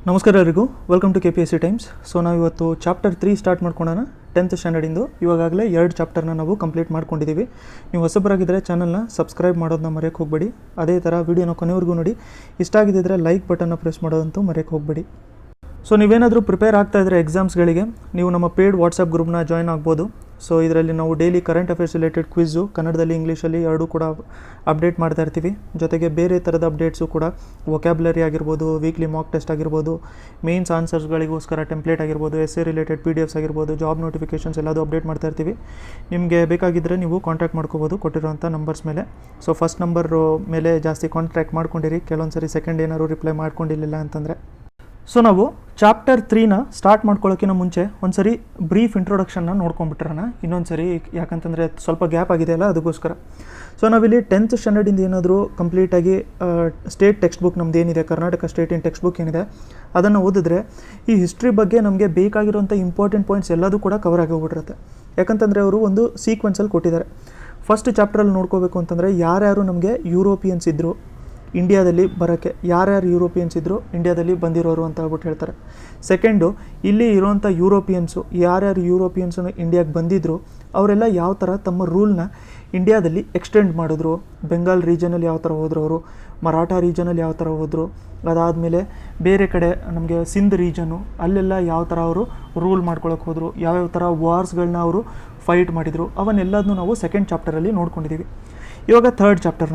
ನಮಸ್ಕಾರ ಎಲ್ಲರಿಗೂ, welcome to KPSC times. So ನಾವು ಇವತ್ತು ಚಾಪ್ಟರ್ 3 ಸ್ಟಾರ್ಟ್ ಮಾಡ್ಕೊಳ್ಳೋಣ. 10th ಸ್ಟ್ಯಾಂಡರ್ಡಿಂದು ಇವಾಗಲೇ 2 ಚಾಪ್ಟರ್ನ ನಾವು ಕಂಪ್ಲೀಟ್ ಮಾಡ್ಕೊಂಡಿದ್ದೀವಿ. ನೀವು ಹೊಸಬರಾಗಿದ್ದರೆ ಚಾನಲ್ನ ಸಬ್ಸ್ಕ್ರೈಬ್ ಮಾಡೋದನ್ನ ಮರೆಯೋಕ್ಕೆ ಹೋಗಬೇಡಿ. ಅದೇ ಥರ ವೀಡಿಯೋನ ಕೊನೆವರೆಗೂ ನೋಡಿ. ಇಷ್ಟ ಆಗಿದ್ದರೆ ಲೈಕ್ ಬಟನ್ನ ಪ್ರೆಸ್ ಮಾಡೋದಂತೂ ಮರೆಯೋಕ್ಕೆ ಹೋಗಬೇಡಿ. ಸೊ ನೀವೇನಾದರೂ ಪ್ರಿಪೇರ್ ಆಗ್ತಾ ಇದ್ದರೆ ಎಕ್ಸಾಮ್ಸ್ಗಳಿಗೆ, ನೀವು ನಮ್ಮ ಪೇಯ್ಡ್ ವಾಟ್ಸಪ್ ಗ್ರೂಪ್ನ ಜಾಯ್ನ್ ಆಗ್ಬೋದು. ಸೊ ಇದರಲ್ಲಿ ನಾವು daily current affairs related quiz ಕನ್ನಡದಲ್ಲಿ ಇಂಗ್ಲೀಷಲ್ಲಿ ಎರಡೂ ಕೂಡ ಅಪ್ಡೇಟ್ ಮಾಡ್ತಾ ಇರ್ತೀವಿ. ಜೊತೆಗೆ ಬೇರೆ ಥರದ ಅಪ್ಡೇಟ್ಸು ಕೂಡ, ವೊಕ್ಯಾಬ್ಯುಲರಿ ಆಗಿರ್ಬೋದು, ವೀಕ್ಲಿ ಮಾಕ್ ಟೆಸ್ಟ್ ಆಗಿರ್ಬೋದು, ಮೇನ್ಸ್ ಆನ್ಸರ್ಸ್ಗಳಿಗೋಸ್ಕರ ಟೆಂಪ್ಲೇಟ್ ಆಗಿರ್ಬೋದು, ಎಸ್ಸೆ ರಿಲೇಟೆಡ್ PDFs ಆಗಿರ್ಬೋದು, ಜಾಬ್ ನೋಟಿಫಿಕೇಷನ್ಸ್ ಎಲ್ಲದೂ ಅಪ್ಡೇಟ್ ಮಾಡ್ತಾ ಇರ್ತೀವಿ. ನಿಮಗೆ ಬೇಕಾಗಿದ್ದರೆ ನೀವು ಕಾಂಟ್ಯಾಕ್ಟ್ ಮಾಡ್ಕೋಬೋದು ಕೊಟ್ಟಿರೋಂಥ ನಂಬರ್ಸ್ ಮೇಲೆ. ಸೊ ಫಸ್ಟ್ ನಂಬರ್ ಮೇಲೆ ಜಾಸ್ತಿ ಕಾಂಟ್ಯಾಕ್ಟ್ ಮಾಡ್ಕೊಂಡಿರಿ. ಕೆಲವೊಂದು ಸರಿ ಸೆಕೆಂಡ್ ಏನಾದ್ರು ರಿಪ್ಲೈ ಮಾಡ್ಕೊಂಡಿರಲಿಲ್ಲ ಅಂತಂದರೆ. ಸೊ ನಾವು ಚಾಪ್ಟರ್ 3ನ ಸ್ಟಾರ್ಟ್ ಮಾಡ್ಕೊಳ್ಳೋಕ್ಕಿಂತ ಮುಂಚೆ ಒಂದು ಸರಿ ಬ್ರೀಫ್ ಇಂಟ್ರೊಡಕ್ಷನ್ನ ನೋಡ್ಕೊಂಡ್ಬಿಟ್ರೋಣ ಇನ್ನೊಂದು ಸರಿ, ಯಾಕಂತಂದರೆ ಸ್ವಲ್ಪ ಗ್ಯಾಪ್ ಆಗಿದೆ ಅಲ್ಲ, ಅದಕ್ಕೋಸ್ಕರ. ಸೊ ನಾವಿಲ್ಲಿ 10th ಸ್ಟ್ಯಾಂಡರ್ಡಿಂದ ಏನಾದರೂ ಕಂಪ್ಲೀಟಾಗಿ ಸ್ಟೇಟ್ ಟೆಕ್ಸ್ಟ್ ಬುಕ್ ನಮ್ದು ಏನಿದೆ, ಕರ್ನಾಟಕ ಸ್ಟೇಟಿನ ಟೆಕ್ಸ್ಟ್ ಬುಕ್ ಏನಿದೆ, ಅದನ್ನು ಓದಿದ್ರೆ ಈ ಹಿಸ್ಟ್ರಿ ಬಗ್ಗೆ ನಮಗೆ ಬೇಕಾಗಿರೋಂಥ ಇಂಪಾರ್ಟೆಂಟ್ ಪಾಯಿಂಟ್ಸ್ ಎಲ್ಲದೂ ಕೂಡ ಕವರ್ ಆಗಿ ಹೋಗ್ಬಿಟ್ಟಿರುತ್ತೆ. ಯಾಕಂತಂದರೆ ಅವರು ಒಂದು ಸೀಕ್ವೆನ್ಸಲ್ಲಿ ಕೊಟ್ಟಿದ್ದಾರೆ. ಫಸ್ಟ್ ಚಾಪ್ಟ್ರಲ್ಲಿ ನೋಡ್ಕೋಬೇಕು ಅಂತಂದರೆ ಯಾರ್ಯಾರು ನಮಗೆ ಯೂರೋಪಿಯನ್ಸ್ ಇದ್ದರು ಇಂಡಿಯಾದಲ್ಲಿ ಬರೋಕ್ಕೆ, ಯಾರ್ಯಾರು ಯೂರೋಪಿಯನ್ಸ್ ಇದ್ದರು ಇಂಡಿಯಾದಲ್ಲಿ ಬಂದಿರೋರು ಅಂತ ಹೇಳ್ಬಿಟ್ಟು ಹೇಳ್ತಾರೆ. ಸೆಕೆಂಡು, ಇಲ್ಲಿ ಇರೋವಂಥ ಯೂರೋಪಿಯನ್ಸು, ಯಾರ್ಯಾರು ಯೂರೋಪಿಯನ್ಸನ್ನು ಇಂಡಿಯಾಗೆ ಬಂದಿದ್ದರು ಅವರೆಲ್ಲ ಯಾವ ಥರ ತಮ್ಮ ರೂಲ್ನ ಇಂಡಿಯಾದಲ್ಲಿ ಎಕ್ಸ್ಟೆಂಡ್ ಮಾಡಿದ್ರು. ಬೆಂಗಾಲ್ ರೀಜನಲ್ಲಿ ಯಾವ ಥರ ಹೋದ್ರು ಅವರು, ಮರಾಠ ರೀಜನಲ್ಲಿ ಯಾವ ಥರ ಹೋದರು, ಅದಾದಮೇಲೆ ಬೇರೆ ಕಡೆ ನಮಗೆ ಸಿಂಧ್ ರೀಜನು, ಅಲ್ಲೆಲ್ಲ ಯಾವ ಥರ ಅವರು ರೂಲ್ ಮಾಡ್ಕೊಳಕ್ಕೆ ಹೋದರು, ಯಾವ್ಯಾವ ಥರ ವಾರ್ಸ್ಗಳನ್ನ ಅವರು ಫೈಟ್ ಮಾಡಿದರು, ಅವನ್ನೆಲ್ಲದನ್ನೂ ನಾವು ಸೆಕೆಂಡ್ ಚಾಪ್ಟರಲ್ಲಿ ನೋಡ್ಕೊಂಡಿದ್ದೀವಿ. ಇವಾಗ ಥರ್ಡ್ ಚಾಪ್ಟರ್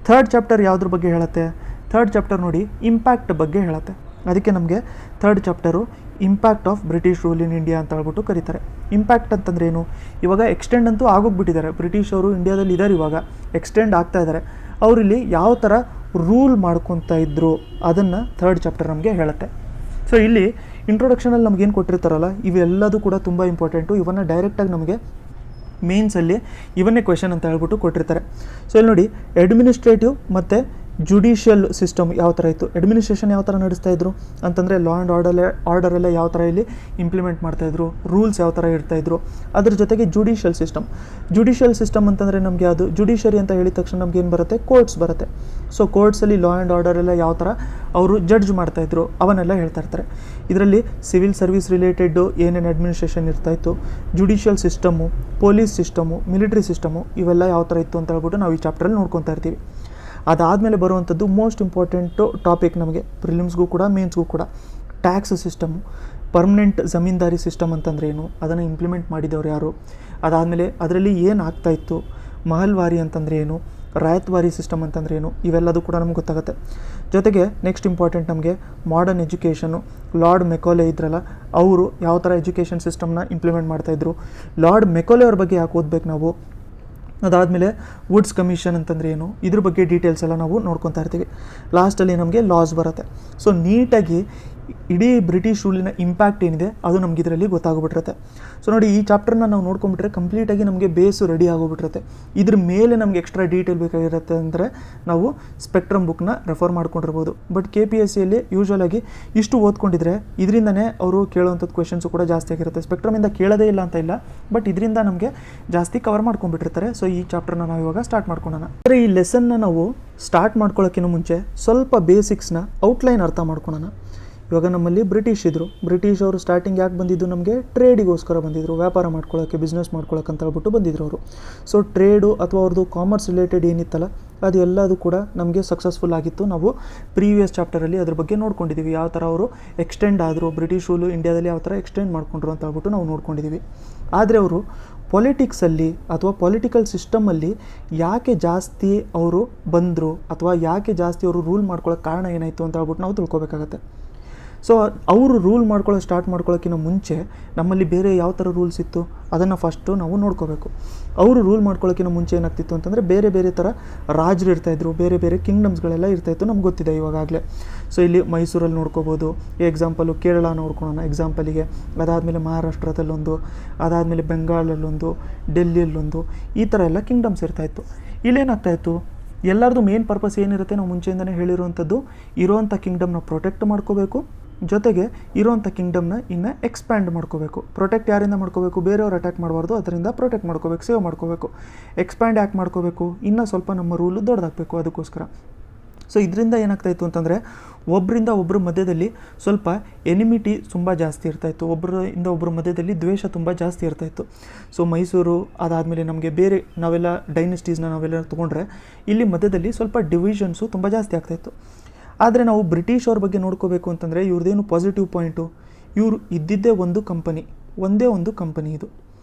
ಥರ್ಡ್ ಚಾಪ್ಟರ್ ಯಾವುದ್ರ ಬಗ್ಗೆ ಹೇಳುತ್ತೆ? ಥರ್ಡ್ ಚಾಪ್ಟರ್ ನೋಡಿ ಇಂಪ್ಯಾಕ್ಟ್ ಬಗ್ಗೆ ಹೇಳುತ್ತೆ. ಅದಕ್ಕೆ ನಮಗೆ third chapter impact of British rule in India ಅಂತ ಹೇಳ್ಬಿಟ್ಟು ಕರೀತಾರೆ. ಇಂಪ್ಯಾಕ್ಟ್ ಅಂತಂದ್ರೆ ಏನು? ಇವಾಗ ಎಕ್ಸ್ಟೆಂಡ್ ಅಂತೂ ಆಗೋಗ್ಬಿಟ್ಟಿದ್ದಾರೆ, ಬ್ರಿಟಿಷ್ ಅವರು ಇಂಡಿಯಾದಲ್ಲಿ ಇದ್ದಾರೆ, ಇವಾಗ ಎಕ್ಸ್ಟೆಂಡ್ ಆಗ್ತಾ ಇದ್ದಾರೆ. ಅವರಿಲ್ಲಿ ಯಾವ ಥರ ರೂಲ್ ಮಾಡ್ಕೊತಾ ಇದ್ದರು ಅದನ್ನು ಥರ್ಡ್ ಚಾಪ್ಟರ್ ನಮಗೆ ಹೇಳುತ್ತೆ. ಸೊ ಇಲ್ಲಿ ಇಂಟ್ರೊಡಕ್ಷನಲ್ಲಿ ನಮಗೇನು ಕೊಟ್ಟಿರ್ತಾರಲ್ಲ, ಇವೆಲ್ಲದೂ ಕೂಡ ತುಂಬ ಇಂಪಾರ್ಟೆಂಟು. ಇವನ್ನ ಡೈರೆಕ್ಟಾಗಿ ನಮಗೆ ಮೇನ್ಸಲ್ಲಿ ಇವನ್ನೇ ಕ್ವೆಶನ್ ಅಂತ ಹೇಳ್ಬಿಟ್ಟು ಕೊಟ್ಟಿರ್ತಾರೆ. ಸೊ ಇಲ್ಲಿ ನೋಡಿ, ಅಡ್ಮಿನಿಸ್ಟ್ರೇಟಿವ್ ಮತ್ತು ಜುಡಿಷಿಯಲ್ ಸಿಸ್ಟಮ್ ಯಾವ ಥರ ಇತ್ತು, ಅಡ್ಮಿನಿಸ್ಟ್ರೇಷನ್ ಯಾವ ಥರ ನಡೆಸ್ತಾ ಇದ್ರು ಅಂತಂದರೆ ಲಾ ಆ್ಯಂಡ್ ಆರ್ಡರೆಲ್ಲ ಯಾವ ಥರ ಇಲ್ಲಿ ಇಂಪ್ಲಿಮೆಂಟ್ ಮಾಡ್ತಾಯಿದ್ರು, ರೂಲ್ಸ್ ಯಾವ ಥರ ಇರ್ತಾಯಿದ್ರು. ಅದ್ರ ಜೊತೆಗೆ ಜುಡಿಷಿಯಲ್ ಸಿಸ್ಟಮ್ ಅಂತಂದರೆ ನಮಗೆ ಅದು ಜುಡಿಷರಿ ಅಂತ ಹೇಳಿದ ತಕ್ಷಣ ನಮ್ಗೆ ಏನು ಬರುತ್ತೆ, ಕೋರ್ಟ್ಸ್ ಬರುತ್ತೆ. ಸೊ ಕೋರ್ಟ್ಸಲ್ಲಿ ಲಾ ಆ್ಯಂಡ್ ಆರ್ಡರೆಲ್ಲ ಯಾವ ಥರ ಅವರು ಜಡ್ಜ್ ಮಾಡ್ತಾಯಿದ್ರು ಅವನ್ನೆಲ್ಲ ಹೇಳ್ತಾ ಇರ್ತಾರೆ. ಇದರಲ್ಲಿ ಸಿವಿಲ್ ಸರ್ವಿಸ್ ರಿಲೇಟೆಡ್ಡು ಏನೇನು ಅಡ್ಮಿನಿಸ್ಟ್ರೇಷನ್ ಇರ್ತಾಯಿತ್ತು, judicial system, police system, military system, ಇವೆಲ್ಲ ಯಾವ ಥರ ಇತ್ತು ಅಂತ ಹೇಳ್ಬಿಟ್ಟು ನಾವು ಈ ಚಾಪ್ಟ್ರಲ್ಲಿ ನೋಡ್ಕೊತಾ ಇರ್ತೀವಿ. ಅದಾದಮೇಲೆ ಬರುವಂಥದ್ದು ಮೋಸ್ಟ್ ಇಂಪಾರ್ಟೆಂಟು ಟಾಪಿಕ್ ನಮಗೆ ಪ್ರಿಲಿಮ್ಸ್ಗೂ ಕೂಡ ಮೇನ್ಸ್ಗೂ ಕೂಡ, tax system, permanent zamindari system ಅಂತಂದ್ರೆ ಏನು, ಅದನ್ನು ಇಂಪ್ಲಿಮೆಂಟ್ ಮಾಡಿದವರು ಯಾರು, ಅದಾದಮೇಲೆ ಅದರಲ್ಲಿ ಏನು ಆಗ್ತಾಯಿತ್ತು, ಮಹಲ್ವಾರಿ ಅಂತಂದರೆ ಏನು, ರಾಯತ್ವಾರಿ ಸಿಸ್ಟಮ್ ಅಂತಂದ್ರೆ ಏನು, ಇವೆಲ್ಲದೂ ಕೂಡ ನಮ್ಗೆ ಗೊತ್ತಾಗುತ್ತೆ. ಜೊತೆಗೆ ನೆಕ್ಸ್ಟ್ ಇಂಪಾರ್ಟೆಂಟ್ ನಮಗೆ ಮಾಡರ್ನ್ ಎಜುಕೇಷನು, ಲಾರ್ಡ್ ಮೆಕೋಲೆ ಇದ್ರಲ್ಲ ಅವರು ಯಾವ ಥರ ಎಜುಕೇಷನ್ ಸಿಸ್ಟಮ್ನ ಇಂಪ್ಲಿಮೆಂಟ್ ಮಾಡ್ತಾಯಿದ್ರು, ಲಾರ್ಡ್ ಮೆಕೋಲೆ ಅವ್ರ ಬಗ್ಗೆ ಯಾಕೆ ಓದಬೇಕು ನಾವು, ಅದಾದಮೇಲೆ ವುಡ್ಸ್ ಕಮಿಷನ್ ಅಂತಂದರೆ ಏನು, ಇದ್ರ ಬಗ್ಗೆ ಡೀಟೇಲ್ಸ್ ಎಲ್ಲ ನಾವು ನೋಡ್ಕೊತಾ ಇರ್ತೀವಿ. ಲಾಸ್ಟಲ್ಲಿ ನಮಗೆ ಲಾಸ್ ಬರುತ್ತೆ. ಸೊ ನೀಟಾಗಿ ಇಡೀ ಬ್ರಿಟಿಷ್ ರೂಲಿನ ಇಂಪ್ಯಾಕ್ಟ್ ಏನಿದೆ ಅದು ನಮ್ಗೆ ಇದರಲ್ಲಿ ಗೊತ್ತಾಗ್ಬಿಟ್ಟಿರುತ್ತೆ. ಸೊ ನೋಡಿ, ಈ ಚಾಪ್ಟರ್ನ ನಾವು ನೋಡ್ಕೊಂಬಿಟ್ರೆ ಕಂಪ್ಲೀಟಾಗಿ ನಮಗೆ ಬೇಸು ರೆಡಿ ಆಗೋಗ್ಬಿಟ್ಟಿರುತ್ತೆ. ಇದ್ರ ಮೇಲೆ ನಮಗೆ ಎಕ್ಸ್ಟ್ರಾ ಡೀಟೇಲ್ ಬೇಕಾಗಿರುತ್ತೆ ಅಂದರೆ ನಾವು ಸ್ಪೆಕ್ಟ್ರಮ್ ಬುಕ್ನ ರೆಫರ್ ಮಾಡ್ಕೊಂಡಿರ್ಬೋದು. ಬಟ್ KPSCಯಲ್ಲಿ ಯೂಶ್ವಲಾಗಿ ಇಷ್ಟು ಓದ್ಕೊಂಡಿದ್ರೆ ಇದರಿಂದನೇ ಅವರು ಕೇಳೋವಂಥದ್ದು ಕ್ವೆಶನ್ಸು ಕೂಡ ಜಾಸ್ತಿ ಆಗಿರುತ್ತೆ. ಸ್ಪೆಕ್ಟ್ರಮಿಂದ ಕೇಳೋದೇ ಇಲ್ಲ ಅಂತ ಇಲ್ಲ, ಬಟ್ ಇದರಿಂದ ನಮಗೆ ಜಾಸ್ತಿ ಕವರ್ ಮಾಡ್ಕೊಂಡ್ಬಿಟ್ಟಿರ್ತಾರೆ. ಸೊ ಈ ಚಾಪ್ಟರ್ನ ನಾವು ಇವಾಗ ಸ್ಟಾರ್ಟ್ ಮಾಡ್ಕೊಳ್ಳೋಣ. ಅಂದರೆ ಈ ಲೆಸನ್ನ ನಾವು ಸ್ಟಾರ್ಟ್ ಮಾಡ್ಕೊಳ್ಳೋಕ್ಕಿಂತ ಮುಂಚೆ ಸ್ವಲ್ಪ ಬೇಸಿಕ್ಸ್ನ ಔಟ್ಲೈನ್ ಅರ್ಥ ಮಾಡ್ಕೊಳ್ಳೋಣ. ಇವಾಗ ನಮ್ಮಲ್ಲಿ ಬ್ರಿಟಿಷ್ ಇದ್ದರು. ಬ್ರಿಟಿಷ್ ಅವರು ಸ್ಟಾರ್ಟಿಂಗ್ ಯಾಕೆ ಬಂದಿದ್ದು, ನಮಗೆ ಟ್ರೇಡಿಗೋಸ್ಕರ ಬಂದಿದ್ದರು, ವ್ಯಾಪಾರ ಮಾಡ್ಕೊಳ್ಳೋಕ್ಕೆ, ಬಿಸ್ನೆಸ್ ಮಾಡ್ಕೊಳ್ಳೋಕೆ ಅಂತ ಹೇಳ್ಬಿಟ್ಟು ಬಂದಿದ್ರು ಅವರು. ಸೊ ಟ್ರೇಡು ಅಥವಾ ಅವ್ರದ್ದು ಕಾಮರ್ಸ್ ರಿಲೇಟೆಡ್ ಏನಿತ್ತಲ್ಲ ಅದು ಎಲ್ಲದು ಕೂಡ ನಮಗೆ ಸಕ್ಸಸ್ಫುಲ್ ಆಗಿತ್ತು. ನಾವು ಪ್ರೀವಿಯಸ್ ಚಾಪ್ಟರಲ್ಲಿ ಅದ್ರ ಬಗ್ಗೆ ನೋಡ್ಕೊಂಡಿದ್ದೀವಿ, ಯಾವ ಥರ ಅವರು ಎಕ್ಸ್ಟೆಂಡ್ ಆದರು, ಬ್ರಿಟಿಷ್ ರೂಲು ಇಂಡಿಯಾದಲ್ಲಿ ಯಾವ ಥರ ಎಕ್ಸ್ಟೆಂಡ್ ಮಾಡ್ಕೊಂಡ್ರು ಅಂತ ಹೇಳ್ಬಿಟ್ಟು ನಾವು ನೋಡ್ಕೊಂಡಿದ್ದೀವಿ. ಆದರೆ ಅವರು ಪೊಲಿಟಿಕ್ಸಲ್ಲಿ ಅಥವಾ ಪೊಲಿಟಿಕಲ್ ಸಿಸ್ಟಮಲ್ಲಿ ಯಾಕೆ ಜಾಸ್ತಿ ಅವರು ಬಂದರು ಅಥವಾ ಯಾಕೆ ಜಾಸ್ತಿ ಅವರು ರೂಲ್ ಮಾಡ್ಕೊಳ್ಳೋಕೆ ಕಾರಣ ಏನಾಯಿತು ಅಂತ ಹೇಳ್ಬಿಟ್ಟು ನಾವು ತಿಳ್ಕೊಬೇಕಾಗತ್ತೆ. ಸೊ ಅವರು ರೂಲ್ ಸ್ಟಾರ್ಟ್ ಮಾಡ್ಕೊಳ್ಳೋಕ್ಕಿಂತ ಮುಂಚೆ ನಮ್ಮಲ್ಲಿ ಬೇರೆ ಯಾವ ಥರ ರೂಲ್ಸ್ ಇತ್ತು ಅದನ್ನು ಫಸ್ಟು ನಾವು ನೋಡ್ಕೋಬೇಕು. ಅವರು ರೂಲ್ ಮಾಡ್ಕೊಳ್ಳೋಕ್ಕಿಂತ ಮುಂಚೆ ಏನಾಗ್ತಿತ್ತು ಅಂತಂದರೆ ಬೇರೆ ಬೇರೆ ಥರ ರಾಜರು ಇರ್ತಾಯಿದ್ರು, ಬೇರೆ ಬೇರೆ ಕಿಂಗ್ಡಮ್ಸ್ಗಳೆಲ್ಲ ಇರ್ತಾಯಿತ್ತು, ನಮ್ಗೆ ಗೊತ್ತಿದೆ ಇವಾಗಲೇ. ಸೊ ಇಲ್ಲಿ ಮೈಸೂರಲ್ಲಿ ನೋಡ್ಕೋಬೋದು, ಎಕ್ಸಾಂಪಲು ಕೇರಳ ನೋಡ್ಕೊಳ್ಳೋಣ ಎಕ್ಸಾಂಪಲಿಗೆ, ಅದಾದಮೇಲೆ ಮಹಾರಾಷ್ಟ್ರದಲ್ಲೊಂದು, ಅದಾದಮೇಲೆ ಬೆಂಗಾಲಲ್ಲೊಂದು, ಡೆಲ್ಲಿಯಲ್ಲೊಂದು, ಈ ಥರ ಎಲ್ಲ ಕಿಂಗ್ಡಮ್ಸ್ ಇರ್ತಾಯಿತ್ತು. ಇಲ್ಲೇನಾಗ್ತಾಯಿತ್ತು, ಎಲ್ಲರದು ಮೇನ್ ಪರ್ಪಸ್ ಏನಿರುತ್ತೆ, ನಾವು ಮುಂಚೆಯಿಂದನೇ ಹೇಳಿರುವಂಥದ್ದು ಇರೋವಂಥ ಕಿಂಗ್ಡಮ್ನ ಪ್ರೊಟೆಕ್ಟ್ ಮಾಡ್ಕೋಬೇಕು, ಜೊತೆಗೆ ಇರೋವಂಥ ಕಿಂಗ್ಡಮ್ನ ಇನ್ನು ಎಕ್ಸ್ಪ್ಯಾಂಡ್ ಮಾಡ್ಕೋಬೇಕು. ಪ್ರೊಟೆಕ್ಟ್ ಯಾರಿಂದ ಮಾಡ್ಕೋಬೇಕು, ಬೇರೆಯವ್ರು ಅಟ್ಯಾಕ್ ಮಾಡಬಾರ್ದು, ಅದರಿಂದ ಪ್ರೊಟೆಕ್ಟ್ ಮಾಡ್ಕೋಬೇಕು, ಸೇವ್ ಮಾಡ್ಕೋಬೇಕು. ಎಕ್ಸ್ಪ್ಯಾಂಡ್ ಯಾಕೆ ಮಾಡ್ಕೋಬೇಕು, ಇನ್ನೂ ಸ್ವಲ್ಪ ನಮ್ಮ ರೂಲು ದೊಡ್ಡದಾಗಬೇಕು ಅದಕ್ಕೋಸ್ಕರ. ಸೊ ಇದರಿಂದ ಏನಾಗ್ತಾಯಿತ್ತು ಅಂತಂದರೆ ಒಬ್ಬರಿಂದ ಒಬ್ಬರ ಮಧ್ಯದಲ್ಲಿ ಸ್ವಲ್ಪ ಎನಿಮಿಟಿ ತುಂಬ ಜಾಸ್ತಿ ಇರ್ತಾಯಿತ್ತು, ಒಬ್ಬರಿಂದ ಒಬ್ಬರ ಮಧ್ಯದಲ್ಲಿ ದ್ವೇಷ ತುಂಬ ಜಾಸ್ತಿ ಇರ್ತಾಯಿತ್ತು. ಸೊ ಮೈಸೂರು ಅದಾದಮೇಲೆ ನಮಗೆ ಬೇರೆ ನಾವೆಲ್ಲ ಡೈನೆಸ್ಟೀಸ್ನ ನಾವೆಲ್ಲ ತೊಗೊಂಡ್ರೆ ಇಲ್ಲಿ ಮಧ್ಯದಲ್ಲಿ ಸ್ವಲ್ಪ ಡಿವಿಷನ್ಸು ತುಂಬ ಜಾಸ್ತಿ ಆಗ್ತಾಯಿತ್ತು. ಆದರೆ ನಾವು ಬ್ರಿಟಿಷ್ ಅವ್ರ ಬಗ್ಗೆ ನೋಡ್ಕೋಬೇಕು ಅಂತಂದರೆ ಇವ್ರದ್ದೇನು ಪಾಸಿಟಿವ್ ಪಾಯಿಂಟು, ಇವರು ಇದ್ದಿದ್ದೇ ಒಂದು ಕಂಪನಿ, ಒಂದೇ ಒಂದು ಕಂಪನಿ ಇದು.